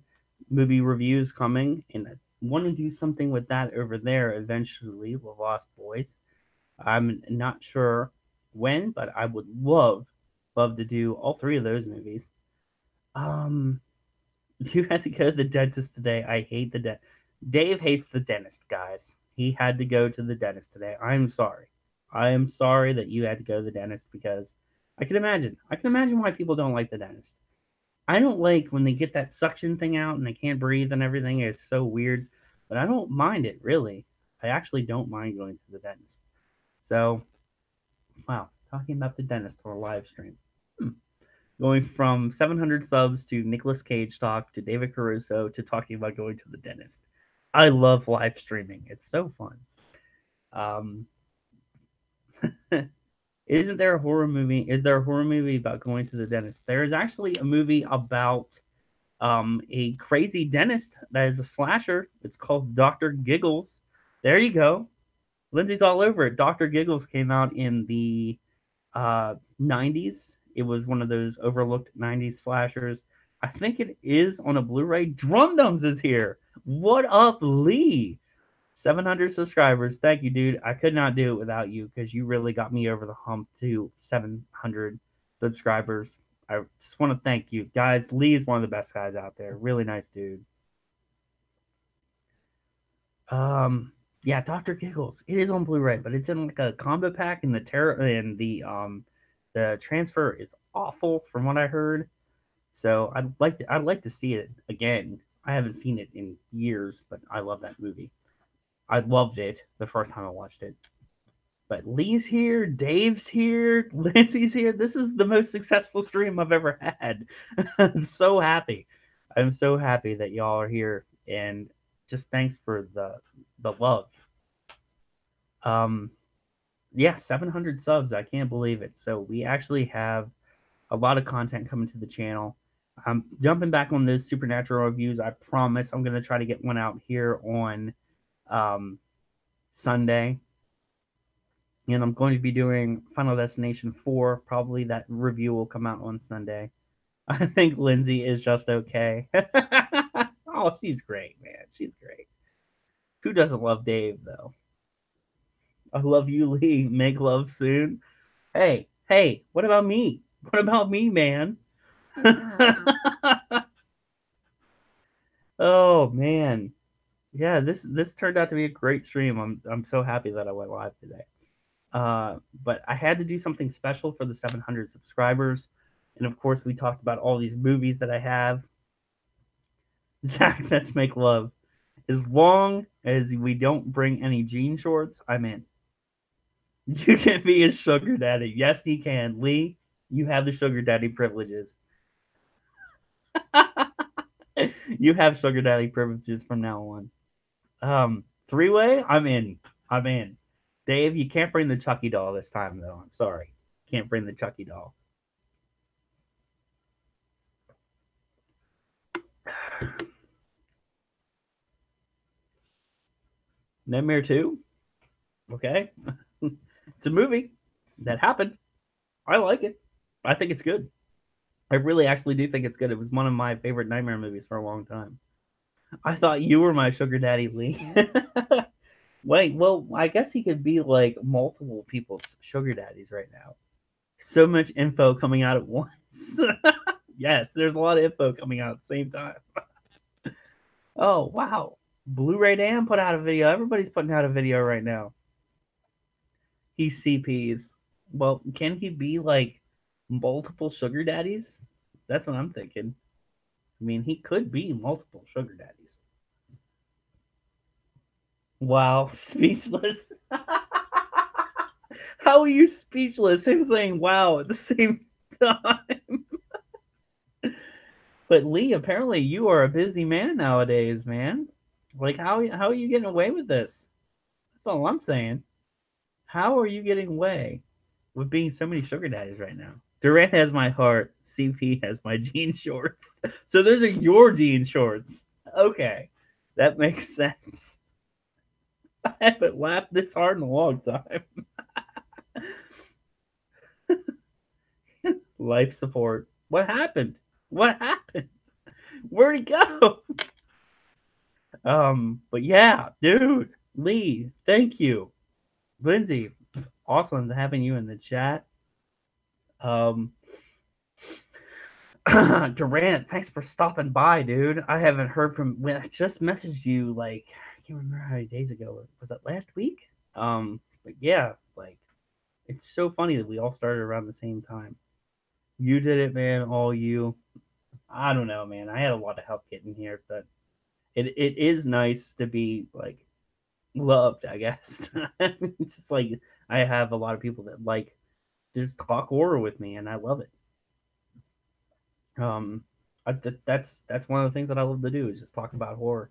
movie reviews coming, and I want to do something with that over there eventually, The Lost Boys. I'm not sure when, but I would love to do all three of those movies. You had to go to the dentist today. I hate the dentist. Dave hates the dentist, guys. He had to go to the dentist today. I'm sorry. I am sorry that you had to go to the dentist because I can imagine. I can imagine why people don't like the dentist. I don't like when they get that suction thing out and they can't breathe and everything. It's so weird, but I don't mind it really. I actually don't mind going to the dentist. So, wow, talking about the dentist on a live stream. Hmm. Going from 700 subs to Nicolas Cage talk to David Caruso to talking about going to the dentist. I love live streaming. It's so fun. Um, isn't there a horror movie? Is there a horror movie about going to the dentist? There is actually a movie about a crazy dentist that is a slasher. It's called Dr. Giggles. There you go. Lindsay's all over it. Dr. Giggles came out in the 90s. It was one of those overlooked 90s slashers. I think it is on a Blu-ray. Drum Dums is here. What up, Lee? 700 subscribers. Thank you, dude. I could not do it without you because you really got me over the hump to 700 subscribers. I just want to thank you. Guys, Lee is one of the best guys out there. Really nice dude. Yeah, Dr. Giggles. It is on Blu-ray, but it's in like a combo pack and the transfer is awful from what I heard. So I'd like to see it again. I haven't seen it in years, but I love that movie. I loved it the first time I watched it. But Lee's here, Dave's here, Lindsay's here. This is the most successful stream I've ever had. I'm so happy. I'm so happy that y'all are here, and just thanks for the love. Um, yeah, 700 subs. I can't believe it. So we actually have a lot of content coming to the channel. I'm jumping back on those supernatural reviews. I promise I'm gonna try to get one out here on Sunday. And I'm going to be doing Final Destination 4. Probably that review will come out on Sunday. I think Lindsay is just okay. Oh, she's great, man. She's great. Who doesn't love Dave, though? I love you, Lee. Make love soon. Hey, what about me? What about me, man? Oh man. Yeah, this turned out to be a great stream. I'm so happy that I went live today. But I had to do something special for the 700 subscribers. And of course, we talked about all these movies that I have. Zach, let's make love. As long as we don't bring any jean shorts, I'm in. You can be a sugar daddy. Yes, he can. Lee, you have the sugar daddy privileges. You have sugar daddy privileges from now on. Three-way, I'm in. I'm in. Dave, you can't bring the Chucky doll this time, though. I'm sorry. Can't bring the Chucky doll. Nightmare 2? Okay. It's a movie that happened. I like it. I think it's good. I really actually do think it's good. It was one of my favorite Nightmare movies for a long time. I thought you were my sugar daddy, Lee. Wait, well, I guess he could be like multiple people's sugar daddies right now. So much info coming out at once. Yes, there's a lot of info coming out at the same time. Oh, wow. Blu-ray Dan put out a video. Everybody's putting out a video right now. He CPs. Well, can he be like multiple sugar daddies? That's what I'm thinking. I mean, he could be multiple sugar daddies. Wow, speechless. How are you speechless and saying wow at the same time? But Lee, apparently you are a busy man nowadays, man. Like how are you getting away with this? That's all I'm saying. How are you getting away with being so many sugar daddies right now? Durant has my heart. CP has my jean shorts. So those are your jean shorts. Okay, that makes sense. I haven't laughed this hard in a long time. Life support. What happened? What happened? Where'd he go? But yeah, dude, Lee, thank you. Lindsay, awesome having you in the chat. Um, Durant, thanks for stopping by, dude. I haven't heard from when I just messaged you like I can't remember how many days ago. Was that last week? But yeah, like it's so funny that we all started around the same time. You did it, man. All you. I don't know, man. I had a lot of help getting here, but it is nice to be like loved, I guess. It's just like I have a lot of people that like just talk horror with me, and I love it. Um, that's one of the things that I love to do is just talk about horror.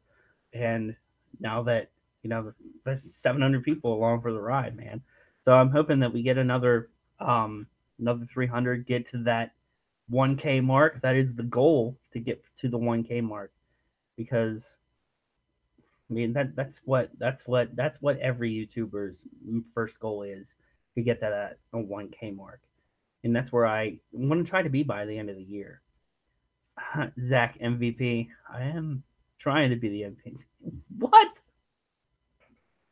And now that there's 700 people along for the ride, man. So I'm hoping that we get another 300, get to that 1K mark. That is the goal, to get to the 1K mark, because I mean that's what every YouTuber's first goal is, to get that at a 1K mark, and that's where I want to try to be by the end of the year. Zach MVP. I am trying to be the MVP. What?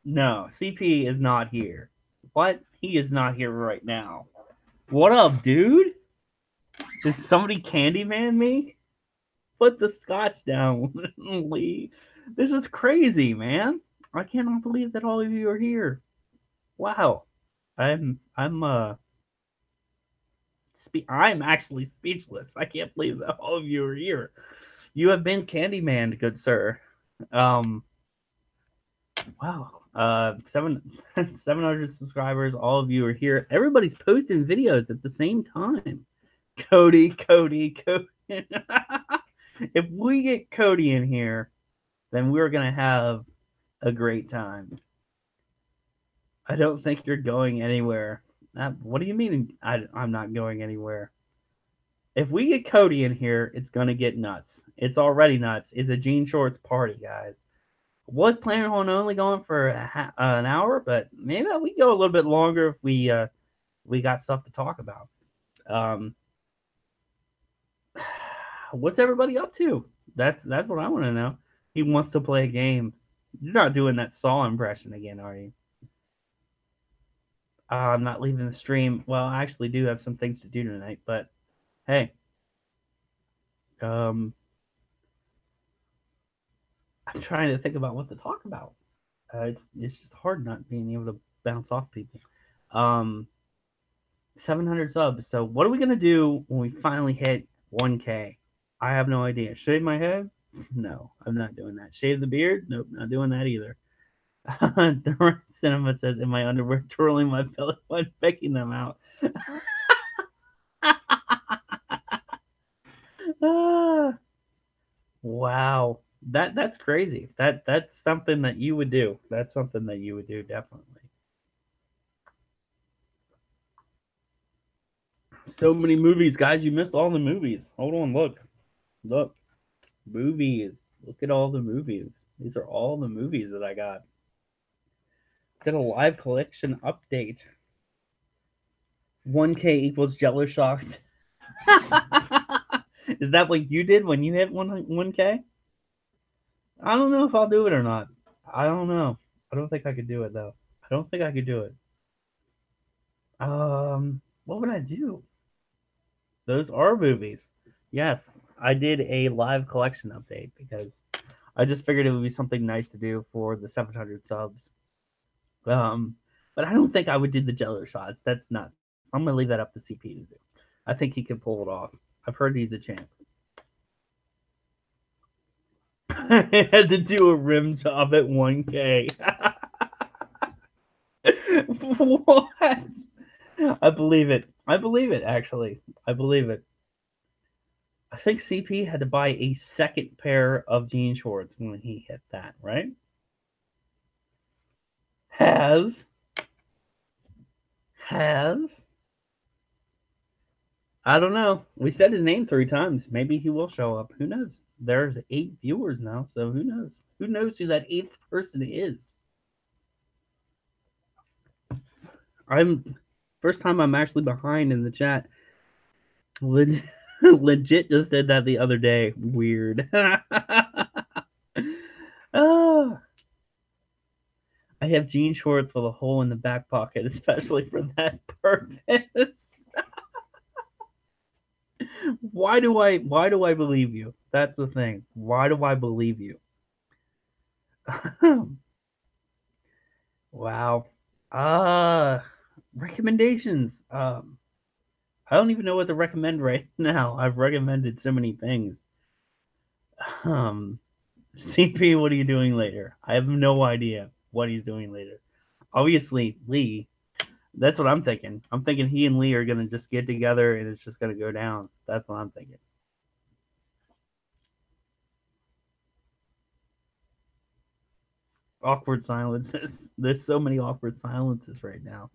No, CP is not here. What? He is not here right now. What up, dude? Did somebody Candyman me? Put the scotch down, Lee. This is crazy, man. I cannot believe that all of you are here. Wow. I'm actually speechless. I can't believe that all of you are here. You have been Candyman, good sir. Um, wow. 700 subscribers. All of you are here. Everybody's posting videos at the same time. Cody. If we get Cody in here, then we're gonna have a great time. I don't think you're going anywhere. What do you mean? I'm not going anywhere. If we get Cody in here, it's gonna get nuts. It's already nuts. It's a jean shorts party, guys. Was planning on only going for an hour, but maybe we go a little bit longer if we got stuff to talk about. Um, what's everybody up to? That's what I want to know. He wants to play a game. You're not doing that Saw impression again, are you? I'm not leaving the stream. Well, I actually do have some things to do tonight, but hey, um, I'm trying to think about what to talk about. It's just hard not being able to bounce off people. Um, 700 subs. So what are we gonna do when we finally hit 1K? I have no idea. Shave my head? No, I'm not doing that. Shave the beard? Nope, not doing that either. The Cinema says, "In my underwear, twirling my belly while picking them out." Ah, wow, that's crazy. That's something that you would do. That's something that you would do, definitely. So many movies, guys. You missed all the movies. Hold on, look, movies. Look at all the movies. These are all the movies that I got. Did a live collection update. 1K equals Jello shots. Is that what you did when you hit 1K? I don't know if I'll do it or not. I don't know. I don't think I could do it though. I don't think I could do it. What would I do? Those are movies. Yes, I did a live collection update because I just figured it would be something nice to do for the 700 subs. But I don't think I would do the Jello shots. That's nuts. I'm gonna leave that up to CP to do. I think he can pull it off. I've heard he's a champ. I had to do a rim job at 1K. What? I believe it. I believe it, actually. I believe it. I think CP had to buy a second pair of jean shorts when he hit that, right? Has. I don't know. We said his name 3 times. Maybe he will show up. Who knows? There's 8 viewers now, so who knows? Who knows who that 8th person is? I'm first time I'm actually behind in the chat. Legit just did that the other day. Weird. Oh, I have jean shorts with a hole in the back pocket, especially for that purpose. Why do I believe you? That's the thing. Why do I believe you? Wow. Uh recommendations. I don't even know what to recommend right now. I've recommended so many things. Um CP, what are you doing later? I have no idea what he's doing later. Obviously, Lee. That's what I'm thinking. I'm thinking he and Lee are gonna just get together and it's just gonna go down. That's what I'm thinking. Awkward silences. There's so many awkward silences right now,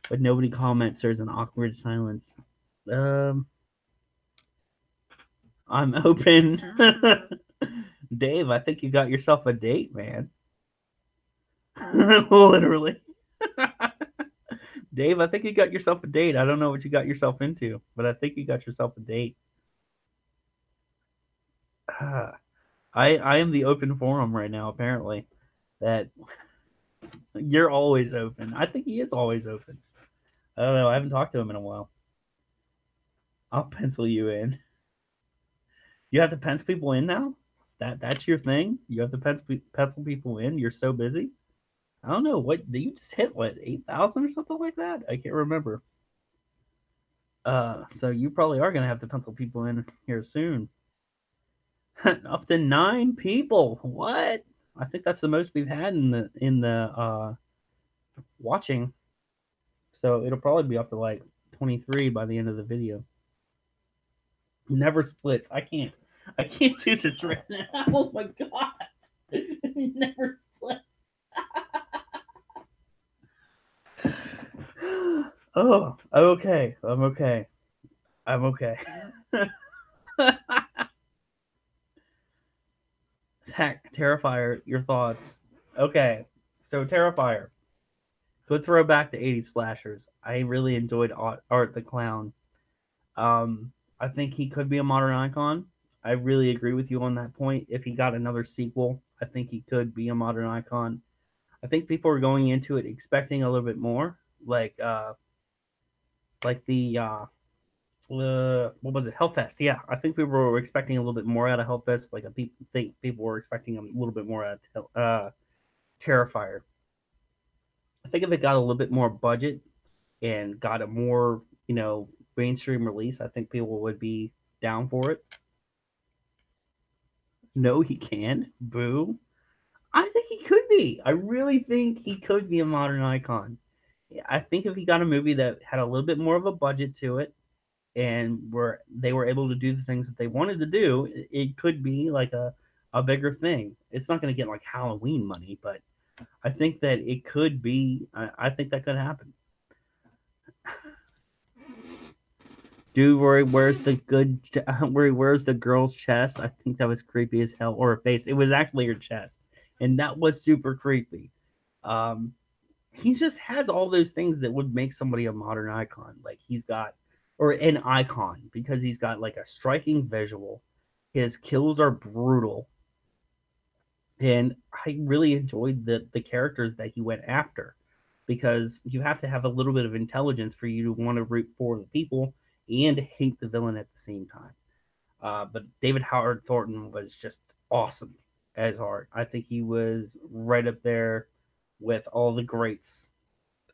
but nobody comments. There's an awkward silence. Um, I'm open. Dave, I think you got yourself a date, man. Literally. Dave, I think you got yourself a date. I don't know what you got yourself into, but I think you got yourself a date. I am the open forum right now, apparently. That you're always open. I think he is always open. I don't know. I haven't talked to him in a while. I'll pencil you in. You have to pencil people in now? That's your thing? You have to pencil people in? You're so busy? I don't know. What did you just hit? What 8,000 or something like that? I can't remember. So you probably are gonna have to pencil people in here soon. Up to 9 people. What? I think that's the most we've had in the watching. So it'll probably be up to like 23 by the end of the video. Never splits. I can't do this right now. Oh my god. Never splits. Oh, I'm okay. I'm okay. I'm okay. Terrifier, your thoughts. Okay. So Terrifier. Good throwback to 80s slashers. I really enjoyed Art the Clown. I think he could be a modern icon. I really agree with you on that point. If he got another sequel, I think he could be a modern icon. I think people are going into it expecting a little bit more, like the what was it, Hellfest? Yeah, I think people were expecting a little bit more out of Hellfest. Like people were expecting a little bit more out of Terrifier. I think if it got a little bit more budget and got a more mainstream release, I think people would be down for it. No, he can. Boo. I think he could be. I really think he could be a modern icon. I think if he got a movie that had a little bit more of a budget to it and where they were able to do the things that they wanted to do, it could be like a bigger thing. It's not going to get like Halloween money, but I think that it could be. I think that could happen. Dude, where he wears the good, where he wears the girl's chest. I think that was creepy as hell, or her face. It was actually her chest, and that was super creepy. Um, he just has all those things that would make somebody a modern icon. Like he's got, or an icon, because he's got like a striking visual. His kills are brutal, and I really enjoyed the characters that he went after, because you have to have a little bit of intelligence for you to want to root for the people and hate the villain at the same time. But David Howard Thornton was just awesome as Hart. I think he was right up there with all the greats,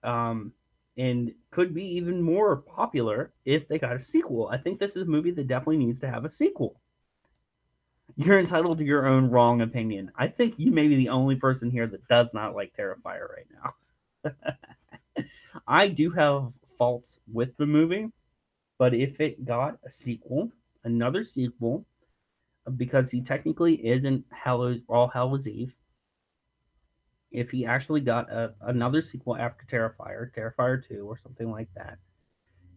and could be even more popular if they got a sequel. I think this is a movie that definitely needs to have a sequel. You're entitled to your own wrong opinion. I think you may be the only person here that does not like Terrifier right now. I do have faults with the movie, but if it got a sequel, another sequel, because he technically isn't All Hallows Eve, if he actually got another sequel after Terrifier, Terrifier 2 or something like that,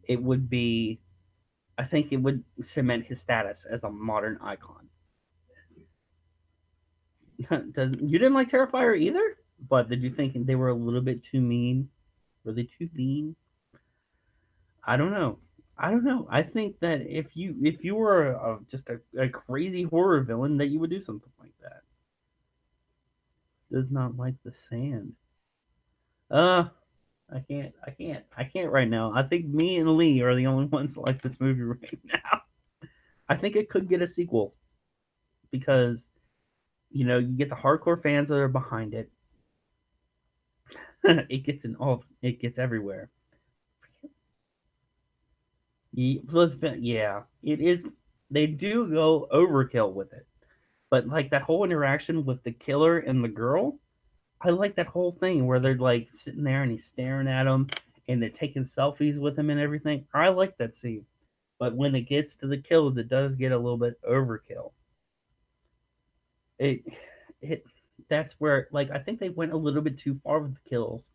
it would be, I think it would cement his status as a modern icon. You didn't like Terrifier either? But did you think they were a little bit too mean? Were they too mean? I don't know. I don't know. I think that if you were just a crazy horror villain, that you would do something like that. Does not like the sand. Uh, I can't right now. I think me and Lee are the only ones that like this movie right now. I think it could get a sequel because you get the hardcore fans that are behind it. It gets everywhere. Yeah, it is. They do go overkill with it, but like that whole interaction with the killer and the girl, I like that whole thing where they're like sitting there and he's staring at him and they're taking selfies with him and everything. I like that scene, but when it gets to the kills, it does get a little bit overkill. It, it, that's where like I think they went a little bit too far with the kills.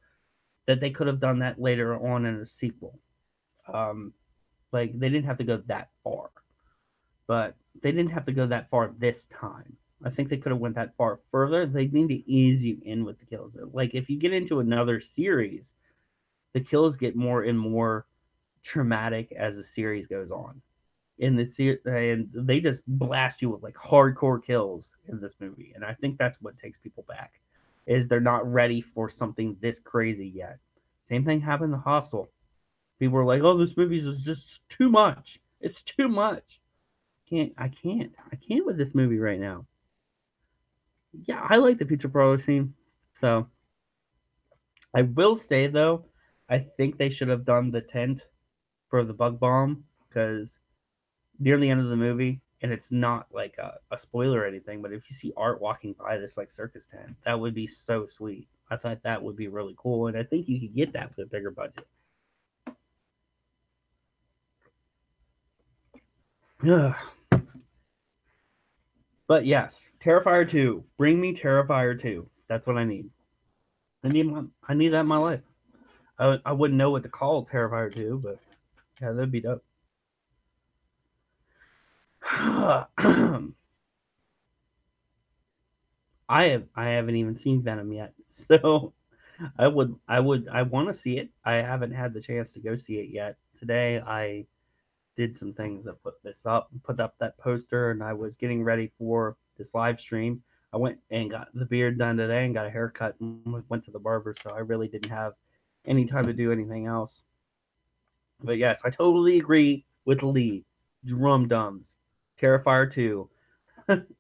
That they could have done that later on in a sequel. Um, like they didn't have to go that far, but they didn't have to go that far this time. I think they could have went that far further. They need to ease you in with the kills. Like if you get into another series, the kills get more and more traumatic as the series goes on. In the and they just blast you with like hardcore kills in this movie, and I think that's what takes people back. Is they're not ready for something this crazy yet. Same thing happened to Hostel. People were like, "Oh, this movie is just too much. It's too much." I can't with this movie right now. Yeah, I like the pizza parlor scene. So I will say though, I think they should have done the tent for the bug bomb because near the end of the movie, and it's not like a spoiler or anything, but if you see Art walking by this like circus tent, that would be so sweet. I thought that would be really cool, and I think you could get that with a bigger budget. But yes, Terrifier 2. Bring me Terrifier 2. That's what I need. I need that in my life. I wouldn't know what to call Terrifier 2, but yeah, that'd be dope. I haven't even seen Venom yet. So I want to see it. I haven't had the chance to go see it yet. Today I did some things that put up that poster, and I was getting ready for this live stream. I went and got the beard done today and got a haircut and went to the barber, so I really didn't have any time to do anything else. But yes, I totally agree with Lee. Drum Dums, Terrifier 2,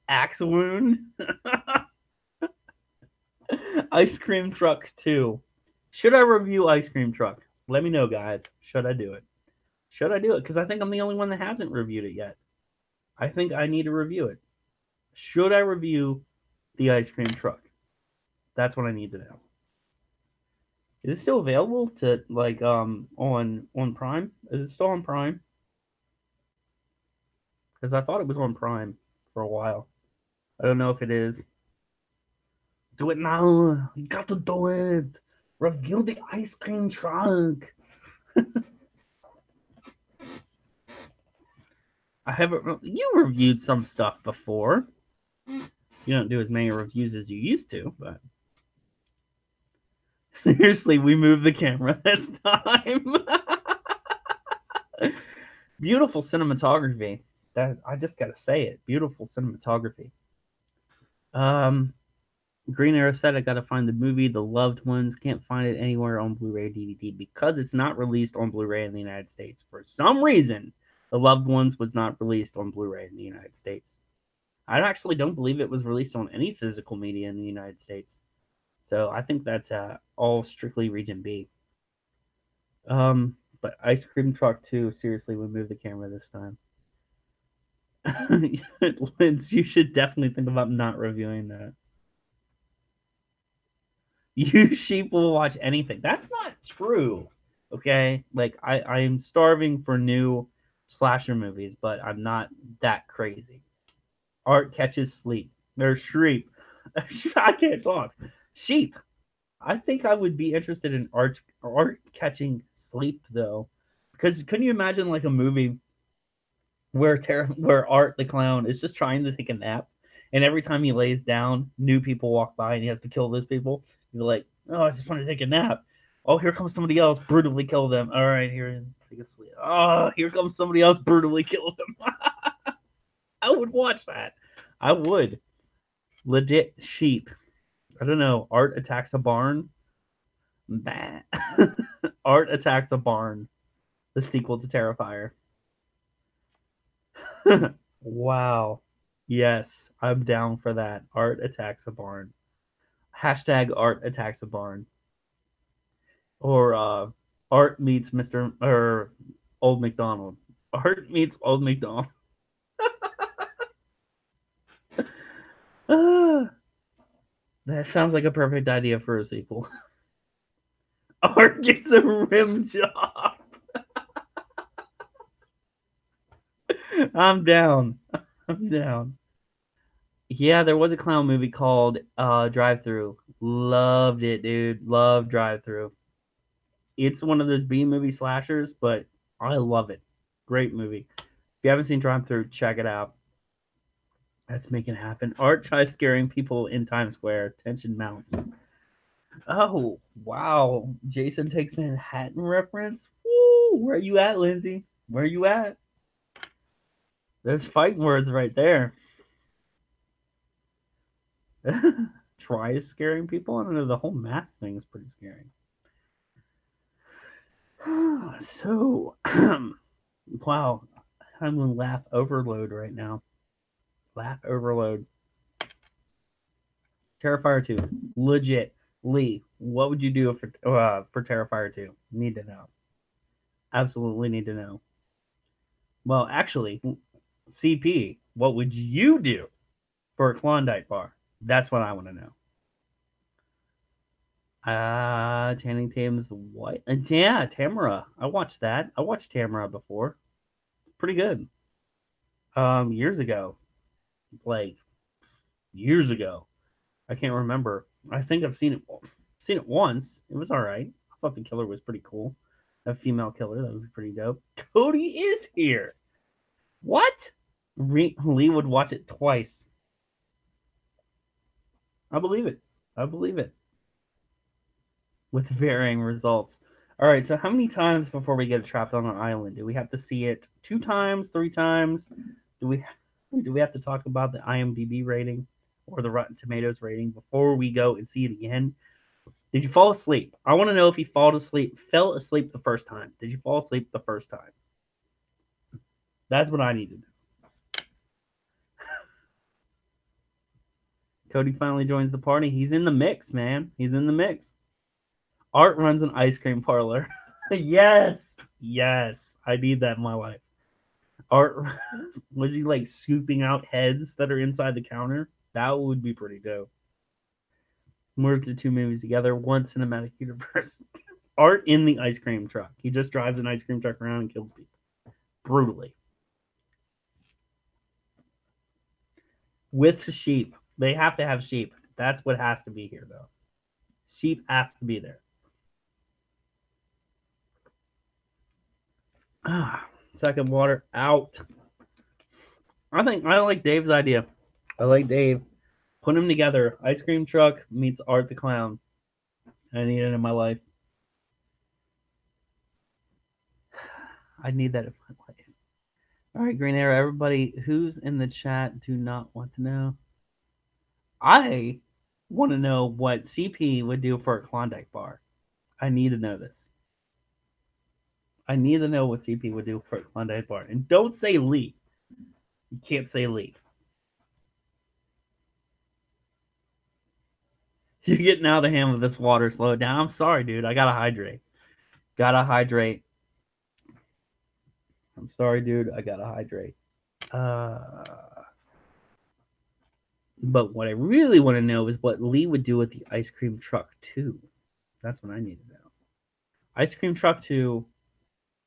Axe Wound, Ice Cream Truck 2. Should I review Ice Cream Truck? Let me know, guys. Should I do it? Should I do it? Because I think I'm the only one that hasn't reviewed it yet. I think I need to review it. Should I review the Ice Cream Truck? That's what I need to know. Is it still available to like on Prime? Is it still on Prime? Because I thought it was on Prime for a while. I don't know if it is. Do it now. You got to do it. Review the Ice Cream Truck. I haven't. You reviewed some stuff before. You don't do as many reviews as you used to, but seriously, we moved the camera this time. Beautiful cinematography. That I just gotta say it. Beautiful cinematography. Um, Green Arrow said I gotta find the movie The Loved Ones. Can't find it anywhere on Blu-ray DVD because it's not released on Blu-ray in the United States. For some reason, The Loved Ones was not released on Blu-ray in the United States. I actually don't believe it was released on any physical media in the United States. So I think that's all strictly Region B. But Ice Cream Truck 2, seriously, we moved the camera this time. Linz, you should definitely think about not reviewing that. You sheep will watch anything. That's not true. Okay? Like I'm starving for new slasher movies, but I'm not that crazy. Art catches sleep. There's sheep. I can't talk. Sheep. I think I would be interested in art catching sleep though. Because couldn't you imagine like a movie where Art the clown is just trying to take a nap, and every time he lays down, new people walk by and he has to kill those people. He's like, "Oh, I just want to take a nap. Oh, here comes somebody else, brutally kill them. All right, here, take a sleep. Oh, here comes somebody else, brutally kill them." I would watch that. I would. Legit sheep. I don't know. Art attacks a barn. Bah. Art attacks a barn. The sequel to Terrifier. Wow. Yes, I'm down for that. Art attacks a barn. Hashtag art attacks a barn. Or Art meets Mr. or Old McDonald. Art meets Old McDonald. Ah, that sounds like a perfect idea for a sequel. Art gets a rim job. I'm down. I'm down. Yeah, there was a clown movie called Drive Through. Loved it, dude. Loved Drive Through. It's one of those B movie slashers, but I love it. Great movie. If you haven't seen Drive Through, check it out. Let's make it happen. Art tries scaring people in Times Square. Tension mounts. Oh, wow. Jason Takes Manhattan reference? Woo! Where you at, Lindsay? Where you at? There's fighting words right there. Try scaring people? I don't know. The whole math thing is pretty scary. So, wow. I'm in laugh overload right now. Laugh overload. Terrifier 2. Legit. Lee, what would you do for Terrifier 2? Need to know. Absolutely need to know. Well, actually, CP, what would you do for a Klondike bar? That's what I want to know. Channing Tatum's what? Yeah, Tamara. I watched that. I watched Tamara before. Pretty good. Years ago, like years ago. I can't remember. I think I've seen it once. It was all right. I thought the killer was pretty cool. A female killer, that would be pretty dope. Cody is here. What? Lee would watch it twice. I believe it. I believe it. With varying results. All right, so how many times before we get trapped on an island? Do we have to see it 2 times, 3 times? Do we have to talk about the IMDb rating or the Rotten Tomatoes rating before we go and see it again? Did you fall asleep? I want to know if you fell asleep the first time. Did you fall asleep the first time? That's what I needed. Cody finally joins the party. He's in the mix, man. He's in the mix. Art runs an ice cream parlor. Yes. Yes. I need that in my life. Art, was he like scooping out heads that are inside the counter? That would be pretty dope. Merge the two movies together, one cinematic universe. Art in the ice cream truck. He just drives an ice cream truck around and kills people. Brutally. With sheep. They have to have sheep. That's what has to be here, though. Sheep has to be there. Second water out. I think I like Dave's idea. I like Dave. Put them together. Ice cream truck meets Art the Clown. I need it in my life. I need that in my life. All right, Green Arrow. Everybody who's in the chat do not want to know. I want to know what CP would do for a Klondike bar. I need to know this. I need to know what CP would do for a Klondike bar. And don't say Lee. You can't say Lee. You're getting out of hand with this water. Slow it down. I'm sorry, dude. I gotta hydrate. Gotta hydrate. I'm sorry, dude. I gotta hydrate. But what I really want to know is what Lee would do with the ice cream truck 2. That's what I need to know. Ice cream truck 2.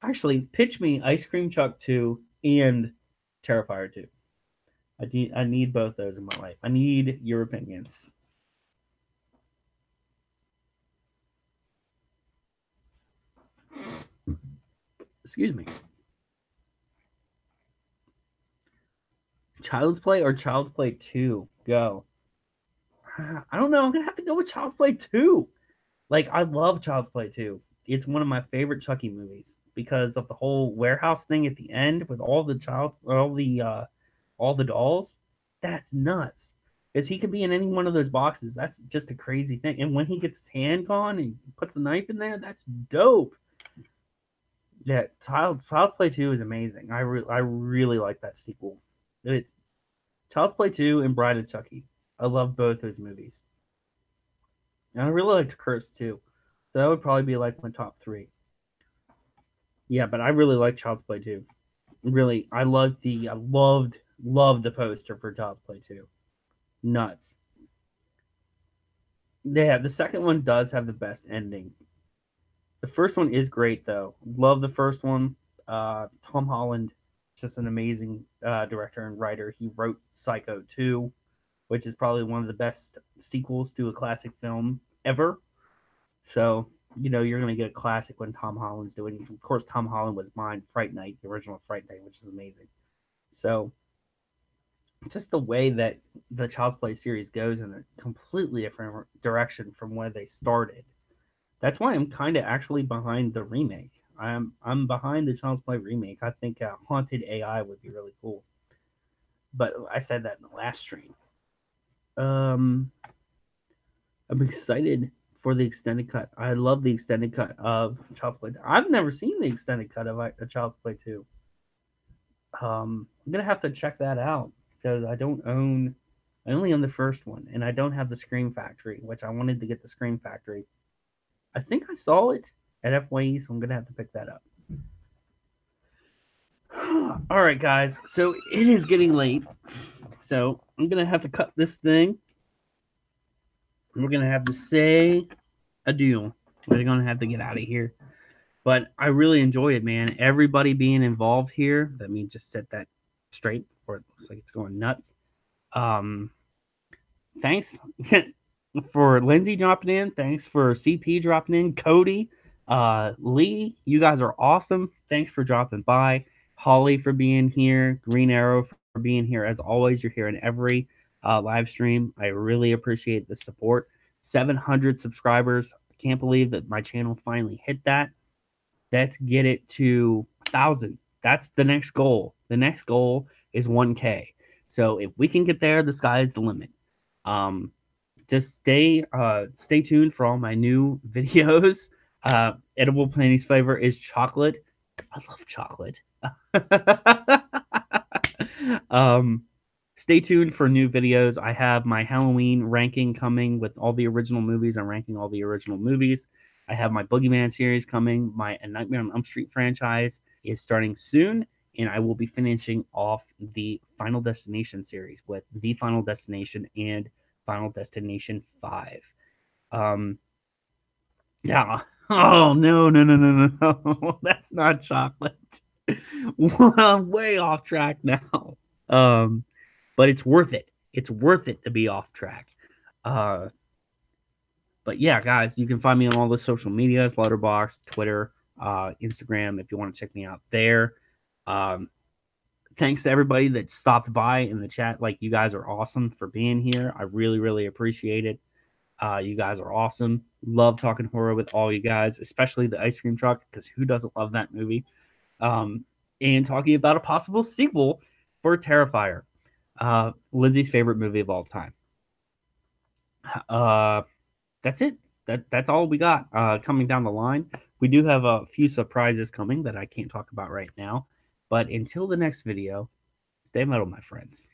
Actually, pitch me ice cream truck 2 and Terrifier 2. I need both those in my life. I need your opinions. Excuse me. Child's Play or Child's Play 2? Go. I don't know. I'm going to have to go with Child's Play 2. Like, I love Child's Play 2. It's one of my favorite Chucky movies because of the whole warehouse thing at the end with all the dolls. That's nuts. Because he could be in any one of those boxes. That's just a crazy thing. And when he gets his hand gone and puts the knife in there, that's dope. Yeah, Child's Play 2 is amazing. I really like that sequel. Child's Play 2 and Bride of Chucky. I love both those movies. And I really liked Curse too. So that would probably be like my top 3. Yeah, but I really like Child's Play 2. Really, I loved the poster for Child's Play 2. Nuts. Yeah, the second one does have the best ending. The first one is great though. Love the first one. Tom Holland, just an amazing director and writer. He wrote Psycho 2, which is probably one of the best sequels to a classic film ever. So, you're going to get a classic when Tom Holland's doing it. Of course, Tom Holland was behind Fright Night, the original Fright Night, which is amazing. So, just the way that the Child's Play series goes in a completely different direction from where they started. That's why I'm kind of actually behind the remake. I'm behind the Child's Play remake. I think Haunted AI would be really cool. But I said that in the last stream. I'm excited for the extended cut. I love the extended cut of Child's Play 2. I've never seen the extended cut of Child's Play 2. I'm gonna have to check that out because I only own the first one, and I don't have the Scream Factory, which I wanted to get the Scream Factory. I think I saw it at FYE, so I'm gonna have to pick that up. All right, guys. So it is getting late, so I'm gonna have to cut this thing. We're gonna have to say adieu. We're gonna have to get out of here. But I really enjoy it, man. Everybody being involved here. Let me just set that straight, or it looks like it's going nuts. Thanks for Lindsay dropping in. Thanks for CP dropping in. Cody, Lee, you guys are awesome. Thanks for dropping by. Holly for being here. Green Arrow for being here. As always, you're here in every live stream. I really appreciate the support. 700 subscribers. I can't believe that my channel finally hit that. Let's get it to 1,000. That's the next goal. The next goal is 1K. So if we can get there, the sky is the limit. Just stay tuned for all my new videos. Edible Planny's flavor is chocolate. I love chocolate. Stay tuned for new videos. I have my Halloween ranking coming with all the original movies. I'm ranking all the original movies. I have my Boogeyman series coming. My A Nightmare on Elm Street franchise is starting soon, and I will be finishing off the Final Destination series with The Final Destination and Final Destination 5. Yeah. Oh, no. That's not chocolate. I'm way off track now. But it's worth it. It's worth it to be off track. But yeah, guys, you can find me on all the social medias, LetterBoxd, Twitter, Instagram, if you want to check me out there. Thanks to everybody that stopped by in the chat. Like, you guys are awesome for being here. I really, really appreciate it. You guys are awesome. Love talking horror with all you guys, especially the ice cream truck, because who doesn't love that movie? And talking about a possible sequel for Terrifier, Lindsay's favorite movie of all time. That's it. That's all we got coming down the line. We do have a few surprises coming that I can't talk about right now. But until the next video, stay metal, my friends.